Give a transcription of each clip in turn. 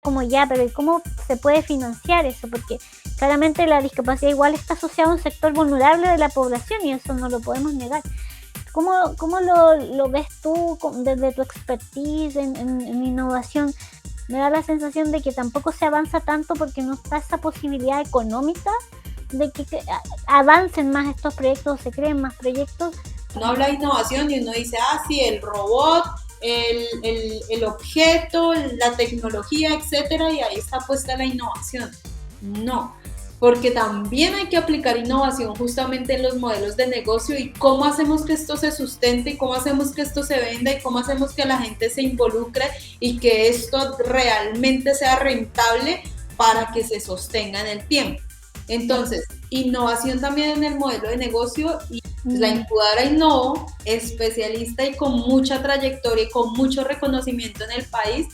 como ya, pero ¿y cómo se puede financiar eso? Porque claramente la discapacidad igual está asociada a un sector vulnerable de la población y eso no lo podemos negar. ¿Cómo lo ves tú desde tu expertise en innovación? Me da la sensación de que tampoco se avanza tanto porque no está esa posibilidad económica de que avancen más estos proyectos, se creen más proyectos. Uno habla de innovación y uno dice, sí, el robot, el objeto, la tecnología, etcétera, y ahí está puesta la innovación. No, porque también hay que aplicar innovación justamente en los modelos de negocio y cómo hacemos que esto se sustente y cómo hacemos que esto se venda y cómo hacemos que la gente se involucre y que esto realmente sea rentable para que se sostenga en el tiempo. Entonces, innovación también en el modelo de negocio y la incubadora Innovo, especialista y con mucha trayectoria y con mucho reconocimiento en el país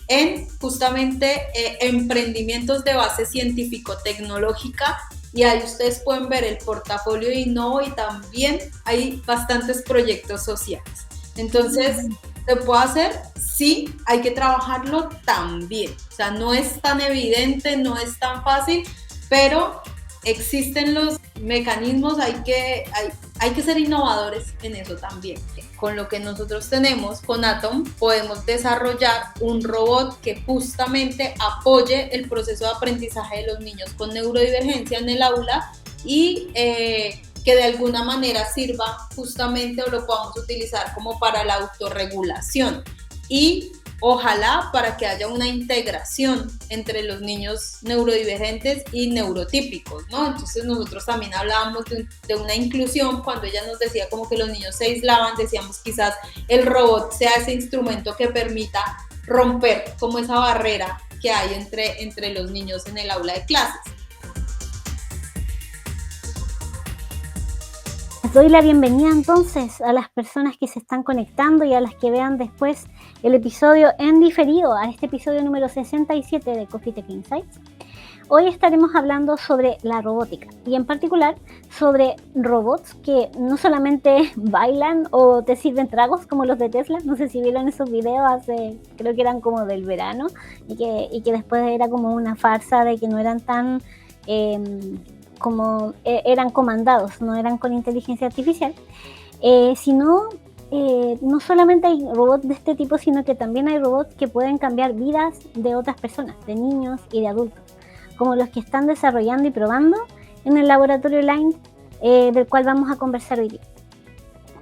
en justamente emprendimientos de base científico-tecnológica, y ahí ustedes pueden ver el portafolio de Innovo y también hay bastantes proyectos sociales. Entonces, ¿se puede hacer? Sí, hay que trabajarlo también. O sea, no es tan evidente, no es tan fácil, pero existen los mecanismos, hay que ser innovadores en eso también. Con lo que nosotros tenemos con Atom podemos desarrollar un robot que justamente apoye el proceso de aprendizaje de los niños con neurodivergencia en el aula y que de alguna manera sirva justamente o lo podamos utilizar como para la autorregulación y ojalá para que haya una integración entre los niños neurodivergentes y neurotípicos, ¿no? Entonces nosotros también hablábamos de una inclusión cuando ella nos decía como que los niños se aislaban, decíamos quizás el robot sea ese instrumento que permita romper como esa barrera que hay entre los niños en el aula de clases. Les doy la bienvenida entonces a las personas que se están conectando y a las que vean después el episodio en diferido, a este episodio número 67 de Coffee Tech Insights. Hoy estaremos hablando sobre la robótica y en particular sobre robots que no solamente bailan o te sirven tragos como los de Tesla. No sé si vieron esos videos creo que eran como del verano y que después era como una farsa de que no eran tan... como eran comandados, no eran con inteligencia artificial, sino no solamente hay robots de este tipo, sino que también hay robots que pueden cambiar vidas de otras personas, de niños y de adultos, como los que están desarrollando y probando en el laboratorio Line, del cual vamos a conversar hoy día.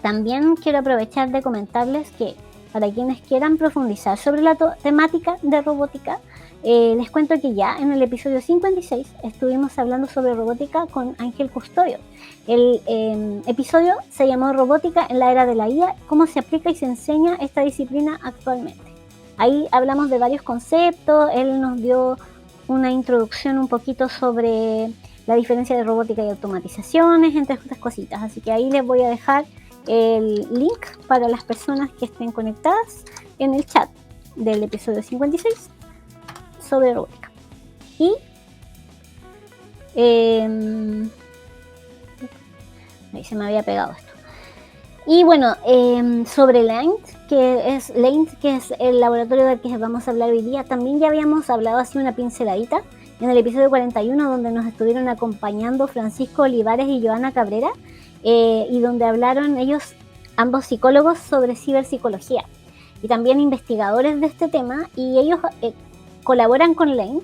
También quiero aprovechar de comentarles que para quienes quieran profundizar sobre la temática de robótica, les cuento que ya en el episodio 56 estuvimos hablando sobre robótica con Ángel Custodio. El episodio se llamó Robótica en la era de la IA, cómo se aplica y se enseña esta disciplina actualmente. Ahí hablamos de varios conceptos, él nos dio una introducción un poquito sobre la diferencia de robótica y automatizaciones, entre otras cositas. Así que ahí les voy a dejar el link para las personas que estén conectadas en el chat del episodio 56 sobre robótica. Y ahí se me había pegado esto. Y bueno, sobre LAINT, que es el laboratorio del que vamos a hablar hoy día, también ya habíamos hablado así una pinceladita en el episodio 41, donde nos estuvieron acompañando Francisco Olivares y Joana Cabrera, y donde hablaron ellos, ambos psicólogos, sobre ciberpsicología y también investigadores de este tema, y ellos colaboran con Lane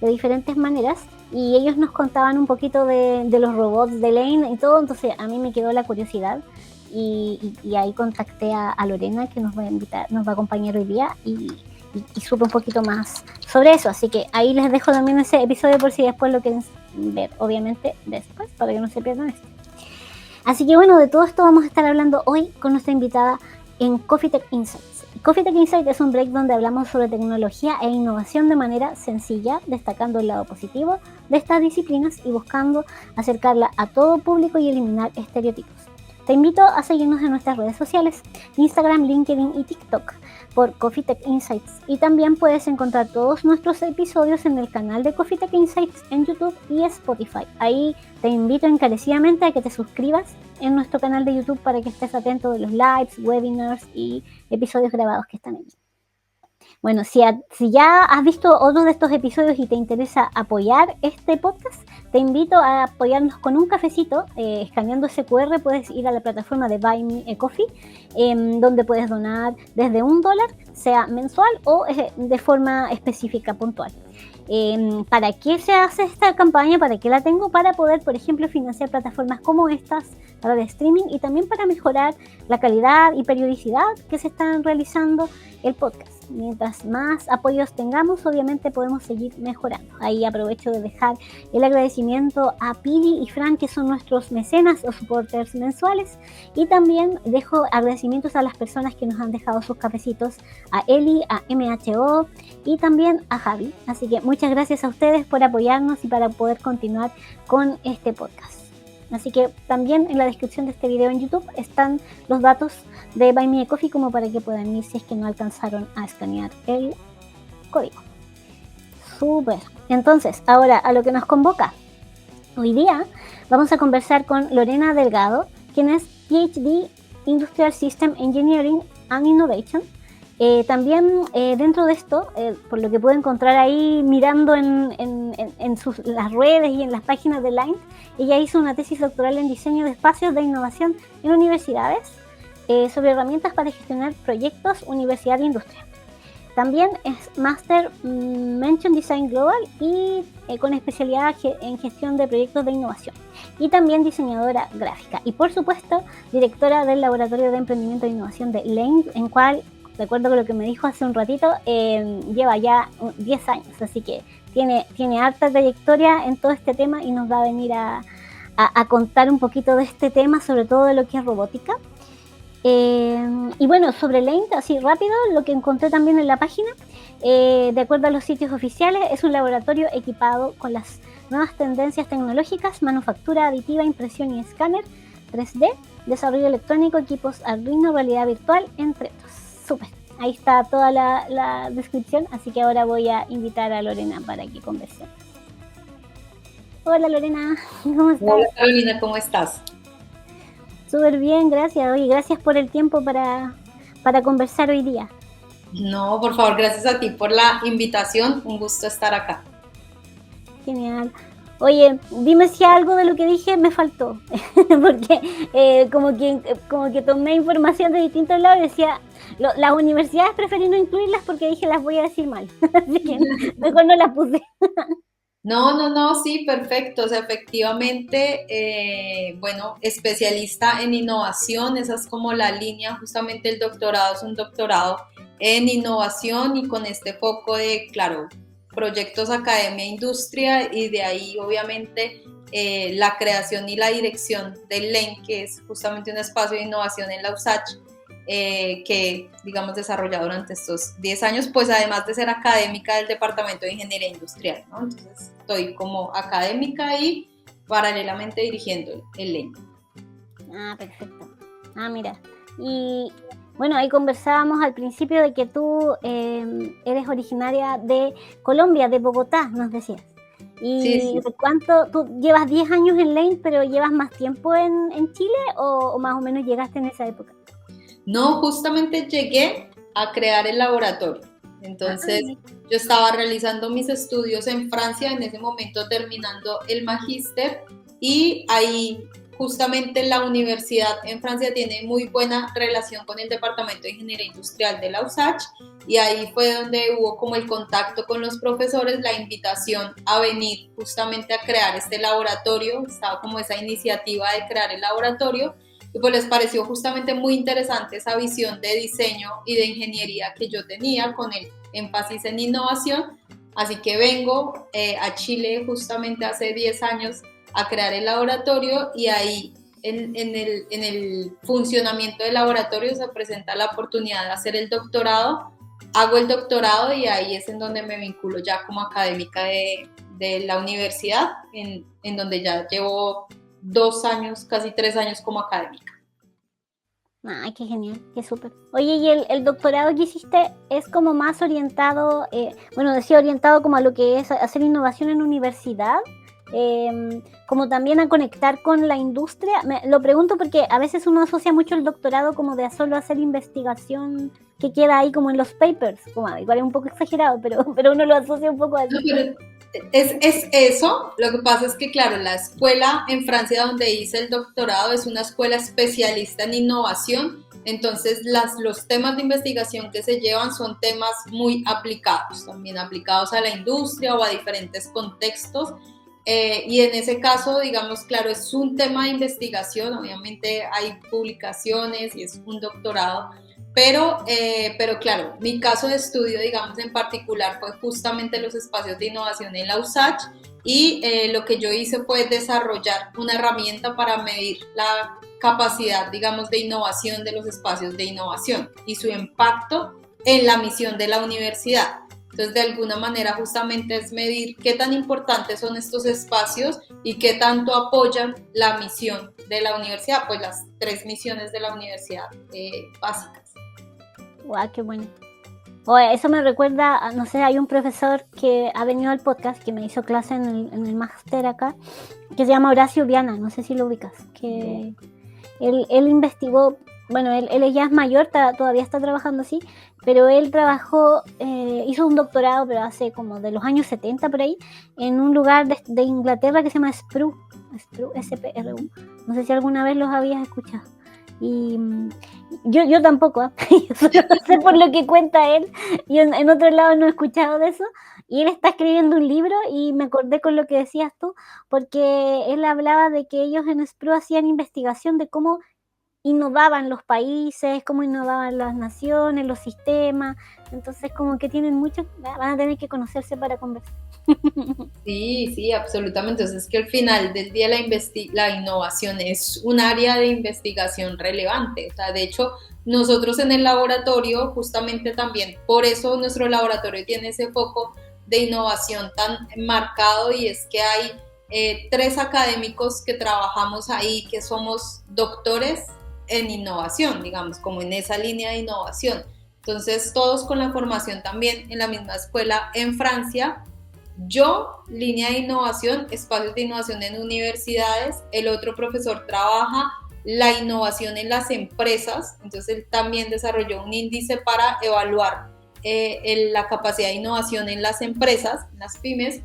de diferentes maneras y ellos nos contaban un poquito de los robots de Lane y todo. Entonces a mí me quedó la curiosidad y ahí contacté a Lorena, que nos va a acompañar hoy día, y supe un poquito más sobre eso. Así que ahí les dejo también ese episodio por si después lo quieren ver, obviamente después, para que no se pierdan esto. Así que bueno, de todo esto vamos a estar hablando hoy con nuestra invitada en Coffee Tech Insights. Coffee Tech Insights es un break donde hablamos sobre tecnología e innovación de manera sencilla, destacando el lado positivo de estas disciplinas y buscando acercarla a todo público y eliminar estereotipos. Te invito a seguirnos en nuestras redes sociales, Instagram, LinkedIn y TikTok, por Coffee Tech Insights. Y también puedes encontrar todos nuestros episodios en el canal de Coffee Tech Insights en YouTube y Spotify. Ahí te invito encarecidamente a que te suscribas en nuestro canal de YouTube para que estés atento de los lives, webinars y episodios grabados que están allí. Bueno, si ya has visto otro de estos episodios y te interesa apoyar este podcast, te invito a apoyarnos con un cafecito. Escaneando ese QR puedes ir a la plataforma de Buy Me a Coffee, donde puedes donar desde $1, sea mensual o de forma específica, puntual. ¿Para qué se hace esta campaña? ¿Para qué la tengo? Para poder, por ejemplo, financiar plataformas como estas para el streaming y también para mejorar la calidad y periodicidad que se están realizando el podcast. Mientras más apoyos tengamos, obviamente podemos seguir mejorando. Ahí aprovecho de dejar el agradecimiento a Pili y Fran, que son nuestros mecenas o supporters mensuales, y también dejo agradecimientos a las personas que nos han dejado sus cafecitos, a Eli, a MHO y también a Javi. Así que muchas gracias a ustedes por apoyarnos y para poder continuar con este podcast. Así que también en la descripción de este video en YouTube están los datos de Buy Me a Coffee, como para que puedan ir si es que no alcanzaron a escanear el código. Súper. Entonces, ahora a lo que nos convoca. Hoy día vamos a conversar con Lorena Delgado, quien es PhD Industrial System Engineering and Innovation. También dentro de esto, por lo que puedo encontrar ahí mirando en las redes y en las páginas de Line, ella hizo una tesis doctoral en diseño de espacios de innovación en universidades sobre herramientas para gestionar proyectos universidad e industria. También es Master Mention Design Global y con especialidad en gestión de proyectos de innovación. Y también diseñadora gráfica. Y por supuesto, directora del Laboratorio de Emprendimiento e Innovación de Lane, en cual, de acuerdo con lo que me dijo hace un ratito, lleva ya 10 años. Así que tiene harta trayectoria en todo este tema y nos va a venir a contar un poquito de este tema, sobre todo de lo que es robótica. Y bueno, sobre Lane, así rápido, lo que encontré también en la página, de acuerdo a los sitios oficiales, es un laboratorio equipado con las nuevas tendencias tecnológicas, manufactura aditiva, impresión y escáner 3D, desarrollo electrónico, equipos Arduino, realidad virtual, entre otros. Súper, ahí está toda la descripción, así que ahora voy a invitar a Lorena para que conversemos. Hola Lorena, ¿cómo estás? Hola Carolina, ¿cómo estás? Súper bien, gracias. Oye, gracias por el tiempo para conversar hoy día. No, por favor, gracias a ti por la invitación. Un gusto estar acá. Genial. Oye, dime si algo de lo que dije me faltó, porque como que tomé información de distintos lados y decía, las universidades preferí no incluirlas porque dije las voy a decir mal, así que mejor no las puse. No, sí, perfecto. O sea, efectivamente, bueno, especialista en innovación, esa es como la línea, justamente el doctorado es un doctorado en innovación y con este foco de, claro, proyectos academia e industria y de ahí obviamente la creación y la dirección del LEN, que es justamente un espacio de innovación en la USACH, que, digamos, desarrollado durante estos 10 años, pues además de ser académica del Departamento de Ingeniería Industrial, ¿no? Entonces estoy como académica y paralelamente dirigiendo el LEN. Ah, perfecto. Ah, mira. Y bueno, ahí conversábamos al principio de que tú eres originaria de Colombia, de Bogotá, nos decías. ¿Y sí. cuánto? Tú llevas 10 años en Lane, pero llevas más tiempo en Chile o más o menos llegaste en esa época? No, justamente llegué a crear el laboratorio. Entonces, yo estaba realizando mis estudios en Francia, en ese momento terminando el magíster, y ahí justamente la universidad en Francia tiene muy buena relación con el Departamento de Ingeniería Industrial de la USACH, y ahí fue donde hubo como el contacto con los profesores, la invitación a venir justamente a crear este laboratorio, estaba como esa iniciativa de crear el laboratorio, y pues les pareció justamente muy interesante esa visión de diseño y de ingeniería que yo tenía con el énfasis en innovación, así que vengo a Chile justamente hace 10 años a crear el laboratorio y ahí en el funcionamiento del laboratorio se presenta la oportunidad de hacer el doctorado, hago el doctorado y ahí es en donde me vinculo ya como académica de la universidad, en donde ya llevo 2 años, casi 3 años como académica. Ay, qué genial, qué súper. Oye, ¿y el doctorado que hiciste es como más orientado, bueno, decía orientado como a lo que es hacer innovación en universidad? como también a conectar con la industria. Lo pregunto porque a veces uno asocia mucho el doctorado como de solo hacer investigación que queda ahí como en los papers, como igual es un poco exagerado, pero uno lo asocia un poco así. No, pero es eso, lo que pasa es que, claro, la escuela en Francia donde hice el doctorado es una escuela especialista en innovación, entonces los temas de investigación que se llevan son temas muy aplicados, también aplicados a la industria o a diferentes contextos, y en ese caso, digamos, claro, es un tema de investigación, obviamente hay publicaciones y es un doctorado, pero claro, mi caso de estudio, digamos, en particular fue justamente los espacios de innovación en la USACH y lo que yo hice fue desarrollar una herramienta para medir la capacidad, digamos, de innovación de los espacios de innovación y su impacto en la misión de la universidad. Entonces, de alguna manera, justamente es medir qué tan importantes son estos espacios y qué tanto apoyan la misión de la universidad, pues las 3 misiones de la universidad básicas. ¡Guau, qué bueno! Oye, eso me recuerda, no sé, hay un profesor que ha venido al podcast, que me hizo clase en el máster acá, que se llama Horacio Viana, no sé si lo ubicas, que él investigó, bueno, él ya es mayor, todavía está trabajando así, pero él trabajó, hizo un doctorado, pero hace como de los años 70 por ahí, en un lugar de Inglaterra que se llama SPRU, SPRU, no sé si alguna vez los habías escuchado. Y yo tampoco, ¿eh? Yo solo sé por lo que cuenta él, y en otro lado no he escuchado de eso, y él está escribiendo un libro y me acordé con lo que decías tú, porque él hablaba de que ellos en SPRU hacían investigación de cómo innovaban los países, cómo innovaban las naciones, los sistemas, entonces como que tienen mucho, van a tener que conocerse para conversar. Sí, sí, absolutamente. Entonces es que al final del día la innovación es un área de investigación relevante. O sea, de hecho, nosotros en el laboratorio, justamente también, por eso nuestro laboratorio tiene ese foco de innovación tan marcado y es que hay 3 académicos que trabajamos ahí, que somos doctores en innovación, digamos, como en esa línea de innovación. Entonces, todos con la formación también en la misma escuela en Francia. Yo, línea de innovación, espacios de innovación en universidades. El otro profesor trabaja la innovación en las empresas. Entonces, él también desarrolló un índice para evaluar la capacidad de innovación en las empresas, en las pymes.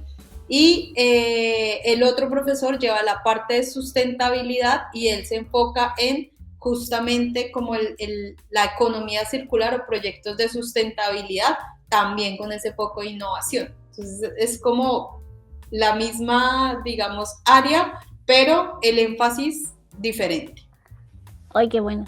Y el otro profesor lleva la parte de sustentabilidad y él se enfoca en justamente como la economía circular o proyectos de sustentabilidad, también con ese foco de innovación. Entonces es como la misma, digamos, área, pero el énfasis diferente. ¡Ay, qué bueno!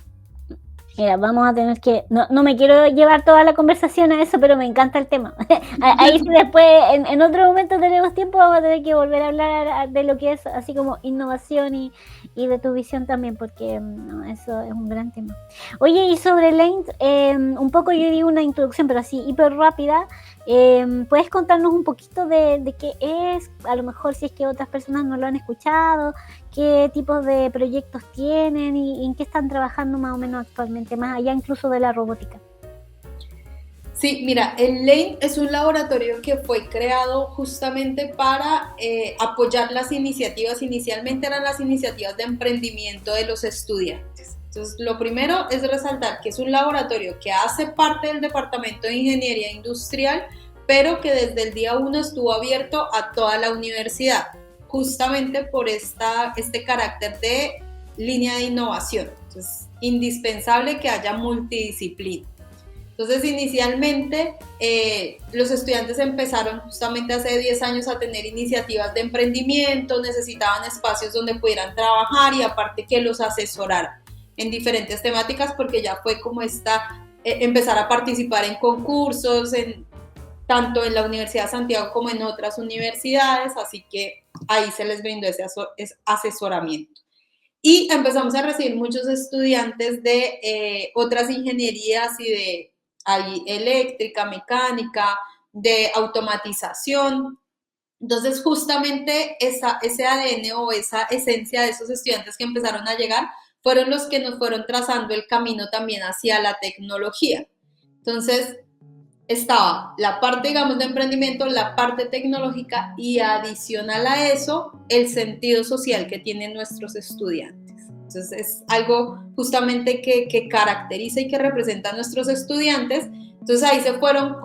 Mira, vamos a tener que, no me quiero llevar toda la conversación a eso, pero me encanta el tema. Ahí sí después, en otro momento tenemos tiempo, vamos a tener que volver a hablar de lo que es así como innovación y de tu visión también, porque no, eso es un gran tema. Oye, y sobre Lane, un poco yo di una introducción, pero así hiper rápida. ¿Puedes contarnos un poquito de qué es? A lo mejor si es que otras personas no lo han escuchado, qué tipos de proyectos tienen y en qué están trabajando más o menos actualmente, más allá incluso de la robótica. Sí, mira, el Lane es un laboratorio que fue creado justamente para apoyar las iniciativas. Inicialmente eran las iniciativas de emprendimiento de los estudiantes. Entonces, lo primero es resaltar que es un laboratorio que hace parte del Departamento de Ingeniería Industrial, pero que desde el día 1 estuvo abierto a toda la universidad, justamente por este carácter de línea de innovación. Entonces, indispensable que haya multidisciplina. Entonces, inicialmente, los estudiantes empezaron justamente hace 10 años a tener iniciativas de emprendimiento, necesitaban espacios donde pudieran trabajar y aparte que los asesoraran en diferentes temáticas, porque ya fue como empezar a participar en concursos, tanto en la Universidad de Santiago como en otras universidades, así que ahí se les brindó ese asesoramiento. Y empezamos a recibir muchos estudiantes de otras ingenierías y de eléctrica, mecánica, de automatización. Entonces, justamente ese ADN o esa esencia de esos estudiantes que empezaron a llegar fueron los que nos fueron trazando el camino también hacia la tecnología. Entonces, estaba la parte, digamos, de emprendimiento, la parte tecnológica y adicional a eso, el sentido social que tienen nuestros estudiantes. Entonces es algo justamente que caracteriza y que representa a nuestros estudiantes. Entonces ahí se fueron,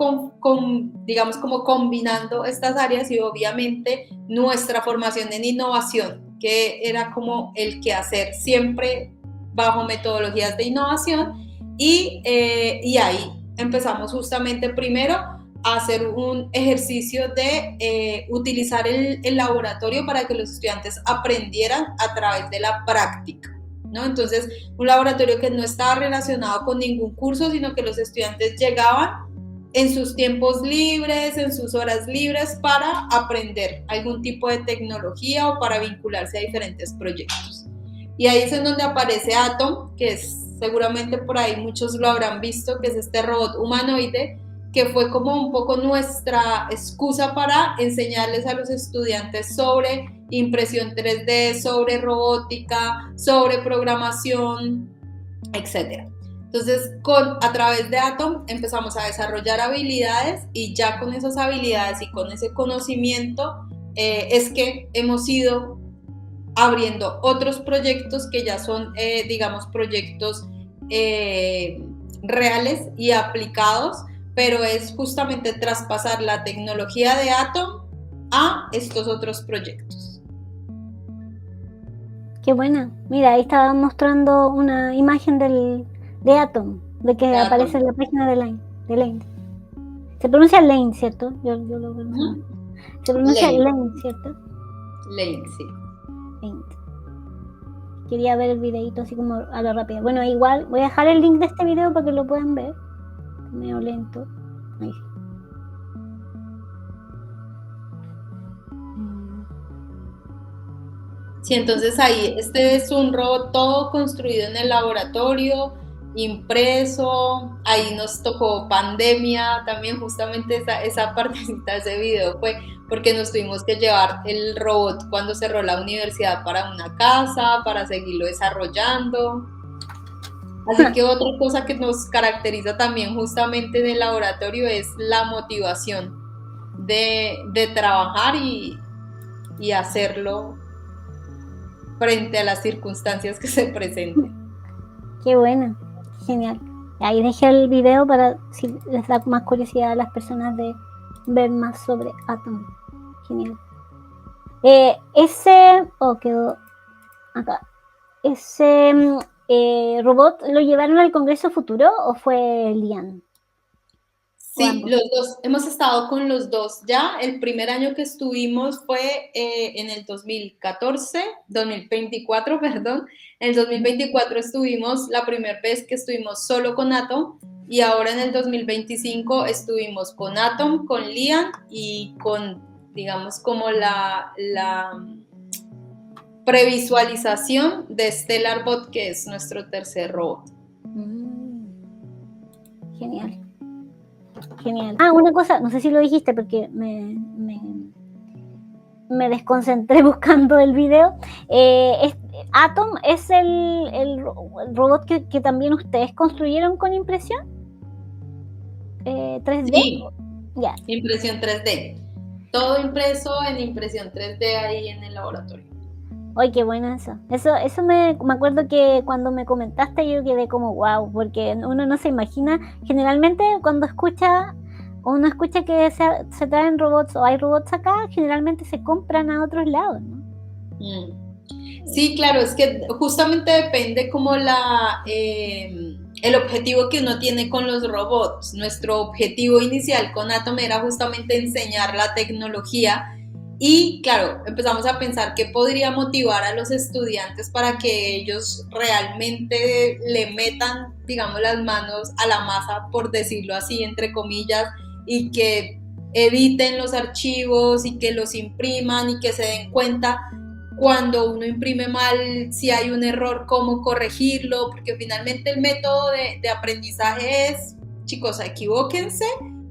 digamos, como combinando estas áreas y obviamente nuestra formación en innovación, que era como el quehacer siempre bajo metodologías de innovación y ahí empezamos justamente primero a hacer un ejercicio de utilizar el laboratorio para que los estudiantes aprendieran a través de la práctica, ¿no? Entonces, un laboratorio que no estaba relacionado con ningún curso, sino que los estudiantes llegaban en sus tiempos libres, en sus horas libres para aprender algún tipo de tecnología o para vincularse a diferentes proyectos. Y ahí es en donde aparece Atom, que es seguramente por ahí muchos lo habrán visto, que es este robot humanoide, que fue como un poco nuestra excusa para enseñarles a los estudiantes sobre impresión 3D, sobre robótica, sobre programación, etc. Entonces, a través de Atom empezamos a desarrollar habilidades y ya con esas habilidades y con ese conocimiento es que hemos ido abriendo otros proyectos que ya son, digamos, proyectos reales y aplicados, pero es justamente traspasar la tecnología de Atom a estos otros proyectos. Qué buena. Mira, ahí estaba mostrando una imagen de Atom, de que aparece en la página de Lane. Se pronuncia Lane, ¿cierto? Yo lo pronuncio. Se pronuncia Lane, ¿cierto? Lane, sí. Lane. Quería ver el videito así como a lo rápido. Bueno, igual voy a dejar el link de este video para que lo puedan ver. Medio lento. Ahí. Sí, entonces ahí, este es un robot todo construido en el laboratorio, impreso, ahí nos tocó pandemia, también justamente esa partecita de ese video fue porque nos tuvimos que llevar el robot cuando cerró la universidad para una casa, para seguirlo desarrollando. Así que otra cosa que nos caracteriza también justamente en el laboratorio es la motivación de trabajar y hacerlo frente a las circunstancias que se presenten. Qué bueno, genial. Ahí dejé el video para si les da más curiosidad a las personas de ver más sobre Atom. Genial. Quedó acá. Ese robot lo llevaron al Congreso Futuro o fue Lian? Sí, los dos, hemos estado con los dos ya. El primer año que estuvimos fue en el 2024, perdón. En el 2024 estuvimos, la primera vez que estuvimos solo con Atom, y ahora en el 2025 estuvimos con Atom, con Lian y con, digamos, como la previsualización de Stellar Bot, que es nuestro tercer robot. Genial. Genial. Una cosa, no sé si lo dijiste porque me desconcentré buscando el video. Atom es el robot que también ustedes construyeron con impresión 3D. Sí, ya. Impresión 3D. Todo impreso en impresión 3D ahí en el laboratorio. ¡Ay, qué bueno eso! Eso me acuerdo que cuando me comentaste yo quedé como wow, porque uno no se imagina, generalmente cuando uno escucha que se traen robots o hay robots acá, generalmente se compran a otros lados, ¿no? Sí, claro, es que justamente depende como el objetivo que uno tiene con los robots. Nuestro objetivo inicial con Atom era justamente enseñar la tecnología. Y claro, empezamos a pensar qué podría motivar a los estudiantes para que ellos realmente le metan, digamos, las manos a la masa, por decirlo así, entre comillas, y que editen los archivos y que los impriman y que se den cuenta cuando uno imprime mal, si hay un error, cómo corregirlo, porque finalmente el método de aprendizaje es, chicos, equivóquense,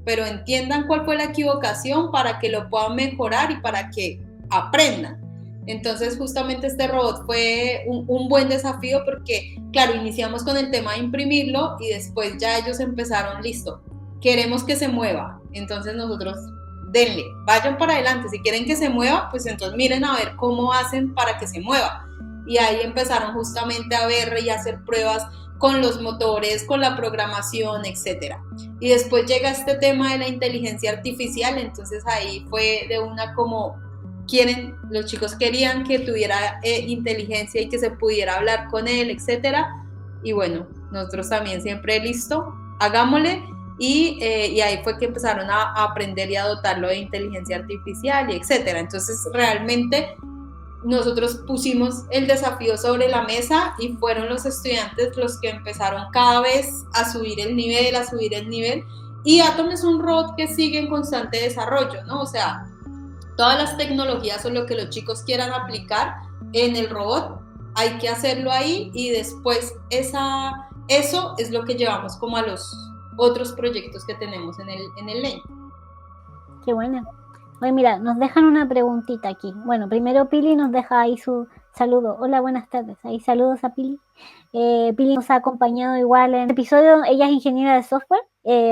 pero entiendan cuál fue la equivocación para que lo puedan mejorar y para que aprendan. Entonces justamente este robot fue un buen desafío porque, claro, iniciamos con el tema de imprimirlo y después ya ellos empezaron, listo, queremos que se mueva. Entonces nosotros, denle, vayan para adelante. Si quieren que se mueva, pues entonces miren a ver cómo hacen para que se mueva. Y ahí empezaron justamente a ver y a hacer pruebas con los motores, con la programación, etcétera. Y después llega este tema de la inteligencia artificial, entonces ahí fue de una como los chicos querían que tuviera inteligencia y que se pudiera hablar con él, etcétera. Y bueno, nosotros también siempre listo, hagámosle. Y ahí fue que empezaron a aprender y a dotarlo de inteligencia artificial y etcétera. Entonces realmente nosotros pusimos el desafío sobre la mesa y fueron los estudiantes los que empezaron cada vez a subir el nivel, y Atom es un robot que sigue en constante desarrollo, ¿no? O sea, todas las tecnologías o lo que los chicos quieran aplicar en el robot, hay que hacerlo ahí y después eso es lo que llevamos como a los otros proyectos que tenemos en el Lane. Qué buena. Oye, mira, nos dejan una preguntita aquí. Bueno, primero Pili nos deja ahí su saludo. Hola, buenas tardes. Ahí saludos a Pili. Pili nos ha acompañado igual en el episodio. Ella es ingeniera de software.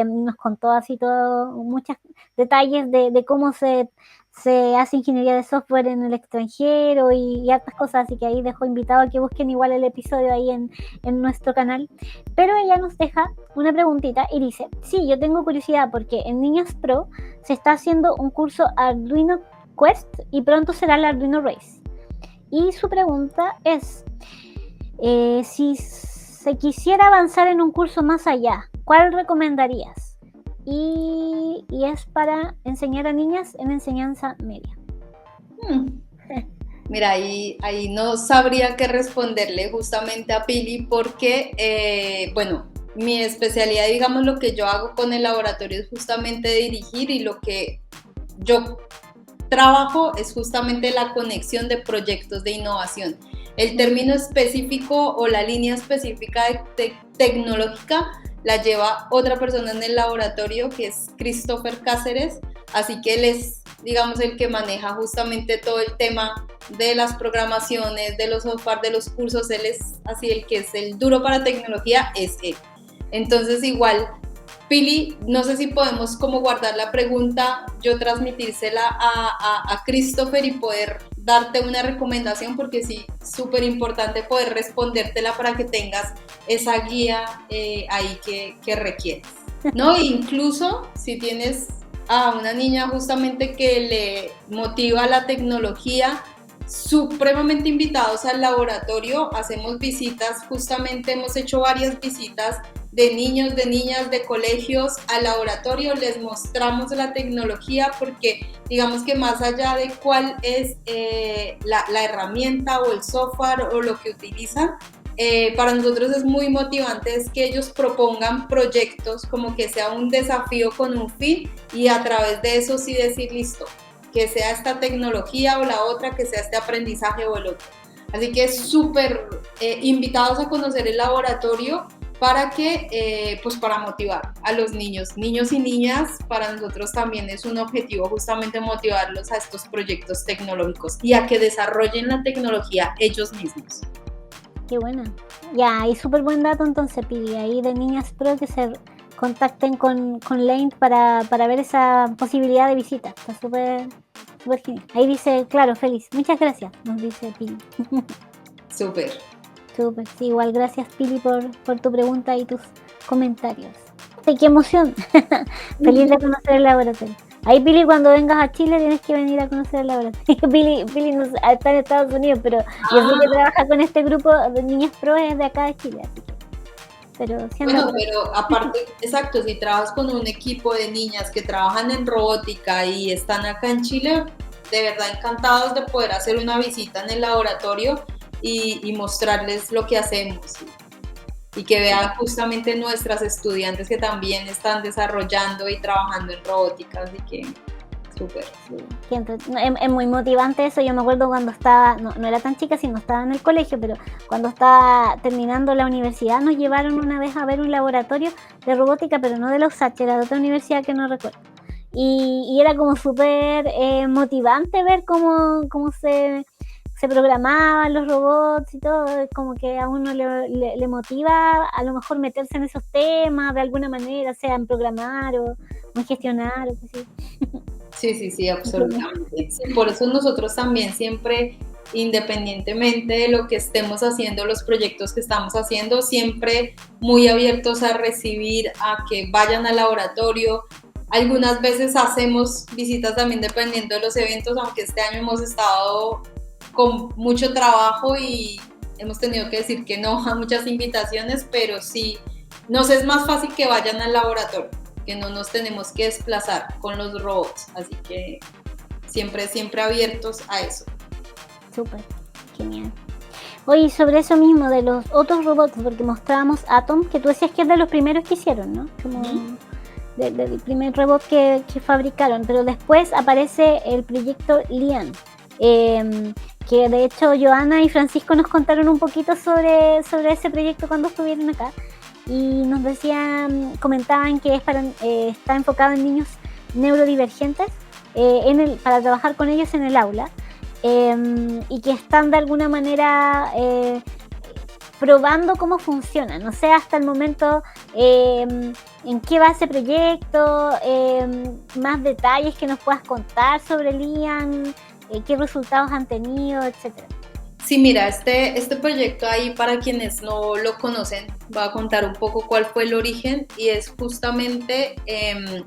Nos contó así todo, muchos detalles de cómo se hace ingeniería de software en el extranjero y hartas cosas, así que ahí dejo invitado a que busquen igual el episodio ahí en nuestro canal. Pero ella nos deja una preguntita y dice, sí, yo tengo curiosidad porque en Niñas Pro se está haciendo un curso Arduino Quest y pronto será el Arduino Race. Y su pregunta es, si se quisiera avanzar en un curso más allá, ¿cuál recomendarías? Y es para enseñar a niñas en enseñanza media. Mira, ahí no sabría qué responderle justamente a Pili porque, bueno, mi especialidad, digamos, lo que yo hago con el laboratorio es justamente dirigir y lo que yo trabajo es justamente la conexión de proyectos de innovación. El término específico o la línea específica tecnológica la lleva otra persona en el laboratorio que es Christopher Cáceres, así que él es, digamos, el que maneja justamente todo el tema de las programaciones, de los software, de los cursos. Él es así, el que es el duro para tecnología es él. Entonces igual, Pili, no sé si podemos como guardar la pregunta, yo transmitírsela a Christopher y poder darte una recomendación, porque sí, súper importante poder respondértela para que tengas esa guía ahí que requieres, ¿no? Incluso si tienes a una niña justamente que le motiva la tecnología, supremamente invitados al laboratorio, hacemos visitas, justamente hemos hecho varias visitas de niños, de niñas, de colegios al laboratorio, les mostramos la tecnología porque digamos que más allá de cuál es la herramienta o el software o lo que utilizan, para nosotros es muy motivante es que ellos propongan proyectos como que sea un desafío con un fin y a través de eso sí decir listo, que sea esta tecnología o la otra, que sea este aprendizaje o el otro. Así que súper invitados a conocer el laboratorio para que, pues para motivar a los niños y niñas. Para nosotros también es un objetivo justamente motivarlos a estos proyectos tecnológicos y a que desarrollen la tecnología ellos mismos. Qué buena. Ya, y súper buen dato entonces, Pili, ahí de Niñas Pro que se contacten con Lane para ver esa posibilidad de visita. Está súper genial. Ahí dice, claro, feliz. Muchas gracias, nos dice Pili. Súper. Súper, sí, igual gracias Pili por tu pregunta y tus comentarios. ¡Qué emoción! Feliz de conocer el laboratorio. Ahí Pili, cuando vengas a Chile tienes que venir a conocer el laboratorio. Pili no, está en Estados Unidos, pero yo sé que trabaja con este grupo de Niñas Pro es de acá de Chile, así que. Pero aparte, exacto, si trabajas con un equipo de niñas que trabajan en robótica y están acá en Chile, de verdad encantados de poder hacer una visita en el laboratorio y mostrarles lo que hacemos y que vean justamente nuestras estudiantes que también están desarrollando y trabajando en robótica, así que súper. Es muy motivante eso. Yo me acuerdo cuando estaba, no era tan chica, sino estaba en el colegio, pero cuando estaba terminando la universidad nos llevaron una vez a ver un laboratorio de robótica, pero no de la USACH, era de otra universidad que no recuerdo. Y era como súper motivante ver cómo se se programaban los robots y todo, como que a uno le motiva a lo mejor meterse en esos temas de alguna manera, sea en programar o en gestionar o qué sé yo. Sí, absolutamente. Sí, por eso nosotros también siempre, independientemente de lo que estemos haciendo, los proyectos que estamos haciendo, siempre muy abiertos a recibir, a que vayan al laboratorio. Algunas veces hacemos visitas también dependiendo de los eventos, aunque este año hemos estado con mucho trabajo y hemos tenido que decir que no a muchas invitaciones, pero sí, nos es más fácil que vayan al laboratorio, que no nos tenemos que desplazar con los robots, así que siempre abiertos a eso. Súper, genial. Oye, sobre eso mismo, de los otros robots, porque mostrábamos Atom, que tú decías que es de los primeros que hicieron, ¿no? Como del primer robot que fabricaron, pero después aparece el proyecto Lian, que de hecho Joana y Francisco nos contaron un poquito sobre ese proyecto cuando estuvieron acá, y nos decían, comentaban que es está enfocado en niños neurodivergentes, para trabajar con ellos en el aula, y que están de alguna manera probando cómo funciona. No sé hasta el momento en qué va ese proyecto, más detalles que nos puedas contar sobre Lian, qué resultados han tenido, etcétera. Sí, mira, este proyecto ahí, para quienes no lo conocen, voy a contar un poco cuál fue el origen, y es justamente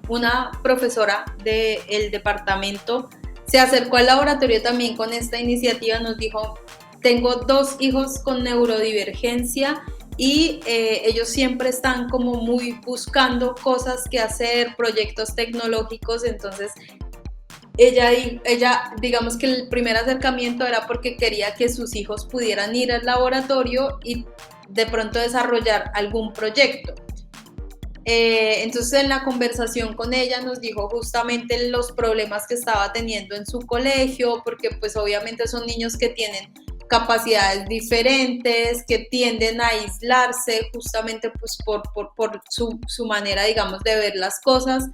una profesora del departamento se acercó al laboratorio también con esta iniciativa, nos dijo: tengo 2 hijos con neurodivergencia y ellos siempre están como muy buscando cosas que hacer, proyectos tecnológicos. Entonces ella, digamos que el primer acercamiento era porque quería que sus hijos pudieran ir al laboratorio y de pronto desarrollar algún proyecto. Entonces en la conversación con ella nos dijo justamente los problemas que estaba teniendo en su colegio, porque pues obviamente son niños que tienen capacidades diferentes, que tienden a aislarse justamente pues por su manera, digamos, de ver las cosas.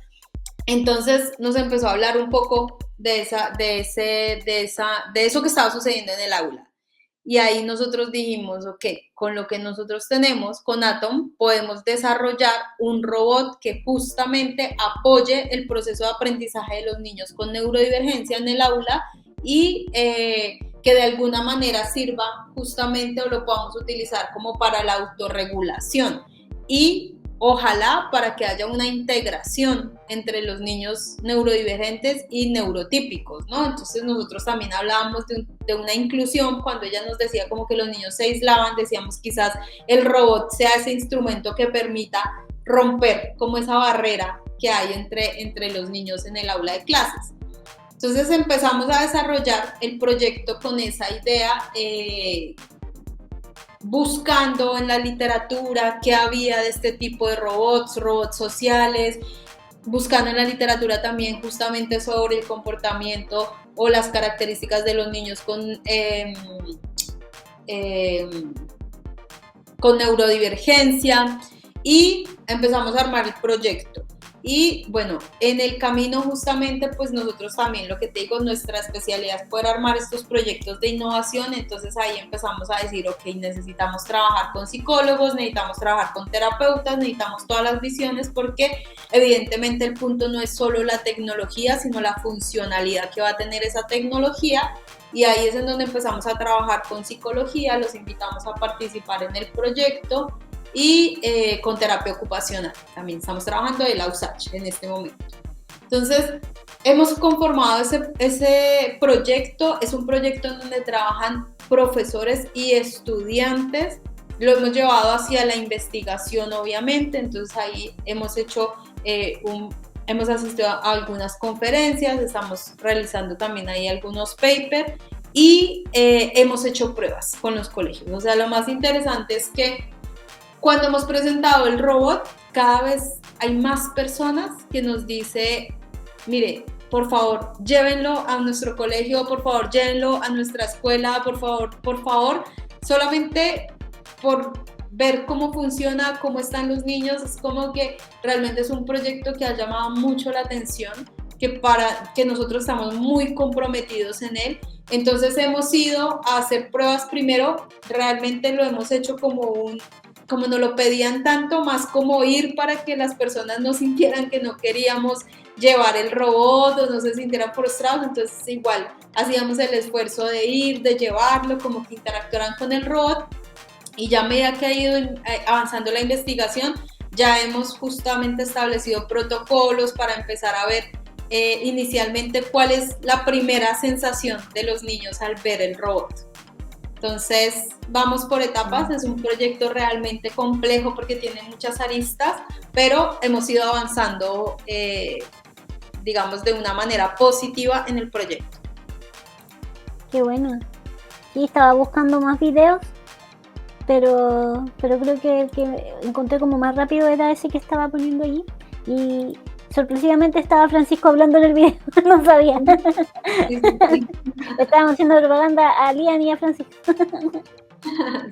Entonces nos empezó a hablar un poco de eso que estaba sucediendo en el aula. Y ahí nosotros dijimos, ok, con lo que nosotros tenemos, con Atom, podemos desarrollar un robot que justamente apoye el proceso de aprendizaje de los niños con neurodivergencia en el aula, y que de alguna manera sirva justamente, o lo podamos utilizar como para la autorregulación. Y ojalá para que haya una integración entre los niños neurodivergentes y neurotípicos, ¿no? Entonces nosotros también hablábamos de una inclusión. Cuando ella nos decía como que los niños se aislaban, decíamos quizás el robot sea ese instrumento que permita romper como esa barrera que hay entre los niños en el aula de clases. Entonces empezamos a desarrollar el proyecto con esa idea, buscando en la literatura qué había de este tipo de robots sociales, buscando en la literatura también justamente sobre el comportamiento o las características de los niños con neurodivergencia, y empezamos a armar el proyecto. Y bueno, en el camino justamente pues nosotros también, lo que te digo, nuestra especialidad es poder armar estos proyectos de innovación. Entonces ahí empezamos a decir, ok, necesitamos trabajar con psicólogos, necesitamos trabajar con terapeutas, necesitamos todas las visiones, porque evidentemente el punto no es solo la tecnología, sino la funcionalidad que va a tener esa tecnología. Y ahí es en donde empezamos a trabajar con psicología, los invitamos a participar en el proyecto, y con terapia ocupacional. También estamos trabajando el USACH en este momento. Entonces, hemos conformado ese proyecto. Es un proyecto en donde trabajan profesores y estudiantes. Lo hemos llevado hacia la investigación, obviamente. Entonces, ahí hemos hecho hemos asistido a algunas conferencias, estamos realizando también ahí algunos papers, y hemos hecho pruebas con los colegios. O sea, lo más interesante es que cuando hemos presentado el robot, cada vez hay más personas que nos dicen, mire, por favor, llévenlo a nuestro colegio, por favor, llévenlo a nuestra escuela, por favor, solamente por ver cómo funciona, cómo están los niños. Es como que realmente es un proyecto que ha llamado mucho la atención, que nosotros estamos muy comprometidos en él. Entonces hemos ido a hacer pruebas primero, realmente lo hemos hecho como nos lo pedían tanto, más como ir para que las personas no sintieran que no queríamos llevar el robot o no se sintieran frustrados, entonces igual hacíamos el esfuerzo de ir, de llevarlo, como que interactuaran con el robot, y ya a medida que ha ido avanzando la investigación, ya hemos justamente establecido protocolos para empezar a ver inicialmente cuál es la primera sensación de los niños al ver el robot. Entonces, vamos por etapas, es un proyecto realmente complejo porque tiene muchas aristas, pero hemos ido avanzando, digamos, de una manera positiva en el proyecto. Qué bueno. Sí, estaba buscando más videos, pero creo que el que encontré como más rápido era ese que estaba poniendo allí. Y sorpresivamente estaba Francisco hablando en el video, no sabía. Sí, sí, sí. Estábamos haciendo propaganda a Lian y a Francisco.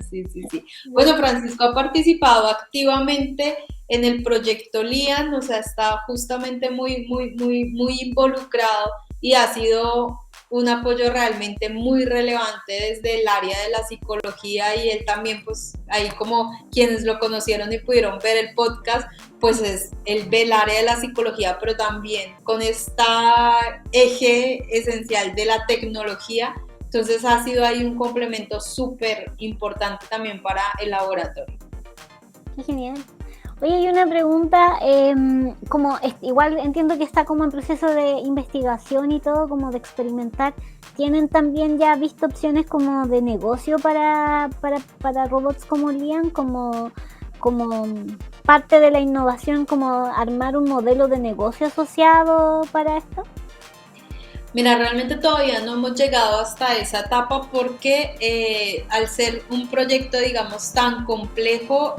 Sí, sí, sí. Bueno, Francisco ha participado activamente en el proyecto LIAN, o sea, está justamente muy involucrado y ha sido un apoyo realmente muy relevante desde el área de la psicología, y él también, pues ahí como quienes lo conocieron y pudieron ver el podcast, pues él ve el área de la psicología, pero también con este eje esencial de la tecnología. Entonces ha sido ahí un complemento súper importante también para el laboratorio. Qué genial. Oye, hay una pregunta, igual entiendo que está como en proceso de investigación y todo, como de experimentar. ¿Tienen también ya visto opciones como de negocio para robots como Lian, como parte de la innovación, como armar un modelo de negocio asociado para esto? Mira, realmente todavía no hemos llegado hasta esa etapa porque al ser un proyecto, digamos, tan complejo,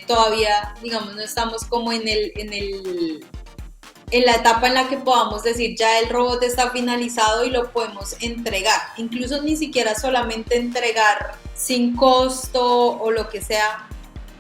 todavía, digamos, no estamos como en la etapa en la que podamos decir ya el robot está finalizado y lo podemos entregar. Incluso ni siquiera solamente entregar sin costo o lo que sea.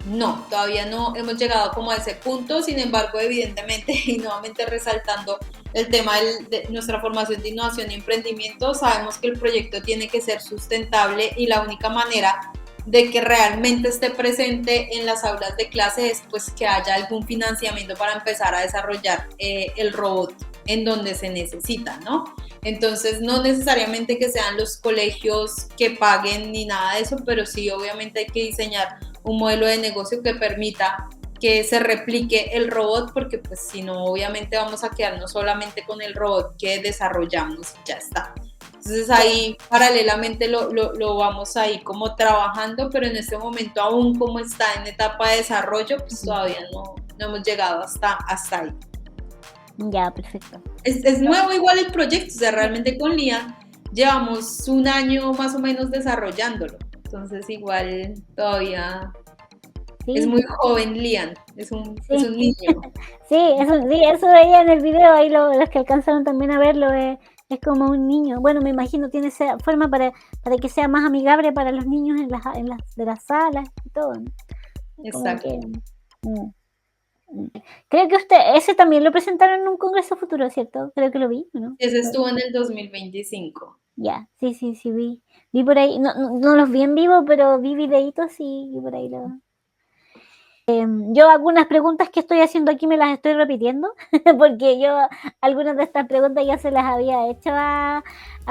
No, todavía no hemos llegado como a ese punto, sin embargo, evidentemente, y nuevamente resaltando el tema de nuestra formación de innovación y emprendimiento, sabemos que el proyecto tiene que ser sustentable, y la única manera de que realmente esté presente en las aulas de clase es pues que haya algún financiamiento para empezar a desarrollar el robot en donde se necesita, ¿no? Entonces, no necesariamente que sean los colegios que paguen ni nada de eso, pero sí, obviamente hay que diseñar un modelo de negocio que permita que se replique el robot, porque pues si no, obviamente vamos a quedarnos solamente con el robot que desarrollamos y ya está. Entonces ahí paralelamente lo vamos ahí como trabajando, pero en este momento aún como está en etapa de desarrollo, pues todavía no hemos llegado hasta ahí. Ya, perfecto. Es nuevo igual el proyecto, o sea, realmente con Lian llevamos un año más o menos desarrollándolo, entonces igual todavía sí. Es muy joven Lian, es un niño. Sí, eso veía en el video, ahí los que alcanzaron también a verlo, es como un niño. Bueno, me imagino tiene esa forma para que sea más amigable para los niños en las salas y todo, ¿no? Exacto. Creo que ese también lo presentaron en un congreso futuro, ¿cierto? Creo que lo vi, ¿no? Ese estuvo en el 2025. Ya, sí, vi por ahí, no los vi en vivo, pero vi videitos y por ahí lo... yo algunas preguntas que estoy haciendo aquí me las estoy repitiendo, porque yo algunas de estas preguntas ya se las había hecho a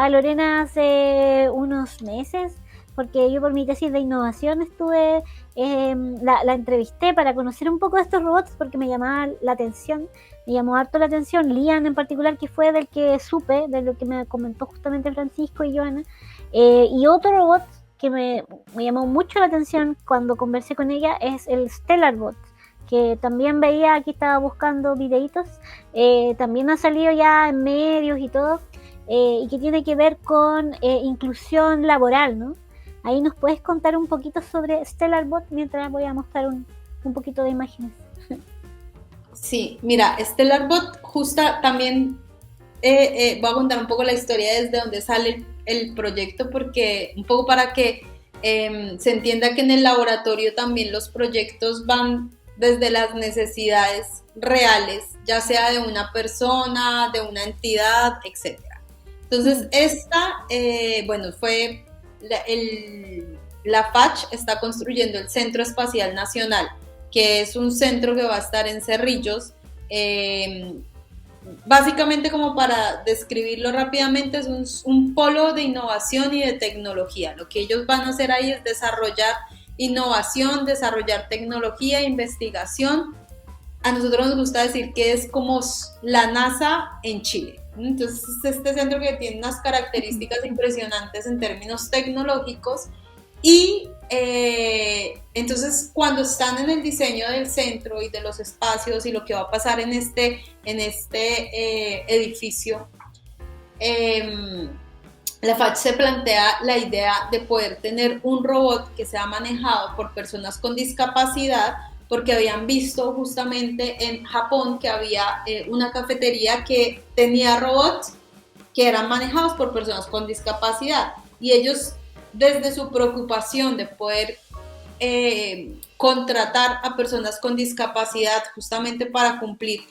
Lorena hace unos meses, porque yo por mi tesis de innovación estuve, la entrevisté para conocer un poco de estos robots, porque me llamaba la atención, me llamó harto la atención, Lian en particular, que fue del que supe, de lo que me comentó justamente Francisco y Joana, y otro robot que me llamó mucho la atención cuando conversé con ella es el Stellarbot, que también veía, aquí estaba buscando videitos, también ha salido ya en medios y todo, y que tiene que ver con inclusión laboral, ¿no? Ahí nos puedes contar un poquito sobre Stellarbot mientras voy a mostrar un poquito de imágenes. Sí, mira, Stellarbot también voy a contar un poco la historia desde donde sale el proyecto, porque un poco para que se entienda que en el laboratorio también los proyectos van desde las necesidades reales, ya sea de una persona, de una entidad, etc. Entonces, fue la FACH está construyendo el Centro Espacial Nacional, que es un centro que va a estar en Cerrillos. Básicamente, como para describirlo rápidamente, es un polo de innovación y de tecnología. Lo que ellos van a hacer ahí es desarrollar innovación, desarrollar tecnología, investigación. A nosotros nos gusta decir que es como la NASA en Chile. Entonces, este centro que tiene unas características impresionantes en términos tecnológicos. Y entonces, cuando están en el diseño del centro y de los espacios y lo que va a pasar en este edificio, la FACH se plantea la idea de poder tener un robot que sea manejado por personas con discapacidad, porque habían visto justamente en Japón que había una cafetería que tenía robots que eran manejados por personas con discapacidad, y ellos, desde su preocupación de poder contratar a personas con discapacidad justamente para cumplir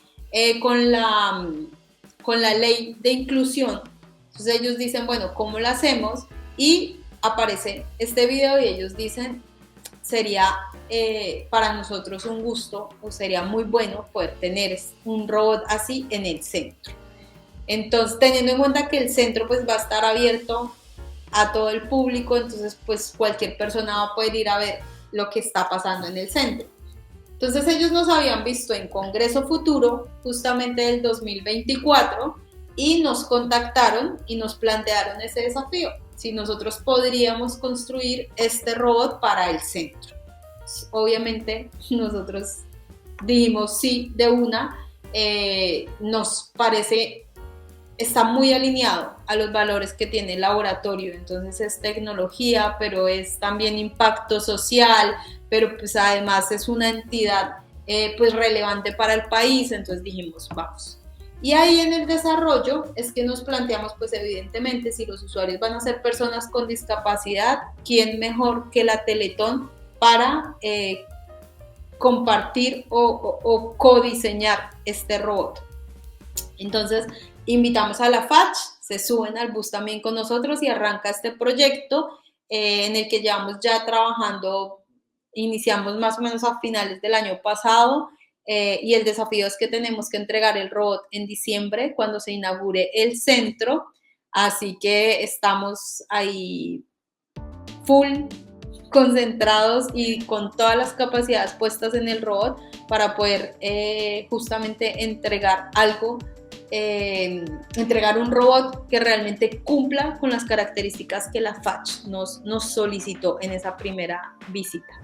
con la ley de inclusión, entonces ellos dicen, bueno, ¿cómo lo hacemos? Y aparece este video y ellos dicen, sería para nosotros un gusto, o sería muy bueno poder tener un robot así en el centro. Entonces, teniendo en cuenta que el centro pues va a estar abierto a todo el público, entonces pues cualquier persona va a poder ir a ver lo que está pasando en el centro. Entonces ellos nos habían visto en Congreso Futuro justamente del 2024 y nos contactaron y nos plantearon ese desafío, si nosotros podríamos construir este robot para el centro. Obviamente nosotros dijimos sí de una, nos parece, está muy alineado a los valores que tiene el laboratorio, entonces es tecnología, pero es también impacto social, pero pues además es una entidad pues relevante para el país, entonces dijimos vamos. Y ahí en el desarrollo es que nos planteamos, pues evidentemente, si los usuarios van a ser personas con discapacidad, ¿quién mejor que la Teletón para compartir o codiseñar este robot? Entonces, invitamos a la FACH, se suben al bus también con nosotros y arranca este proyecto en el que llevamos ya trabajando, iniciamos más o menos a finales del año pasado. Y el desafío es que tenemos que entregar el robot en diciembre, cuando se inaugure el centro, así que estamos ahí full concentrados y con todas las capacidades puestas en el robot para poder justamente entregar algo, entregar un robot que realmente cumpla con las características que la FACH nos solicitó en esa primera visita.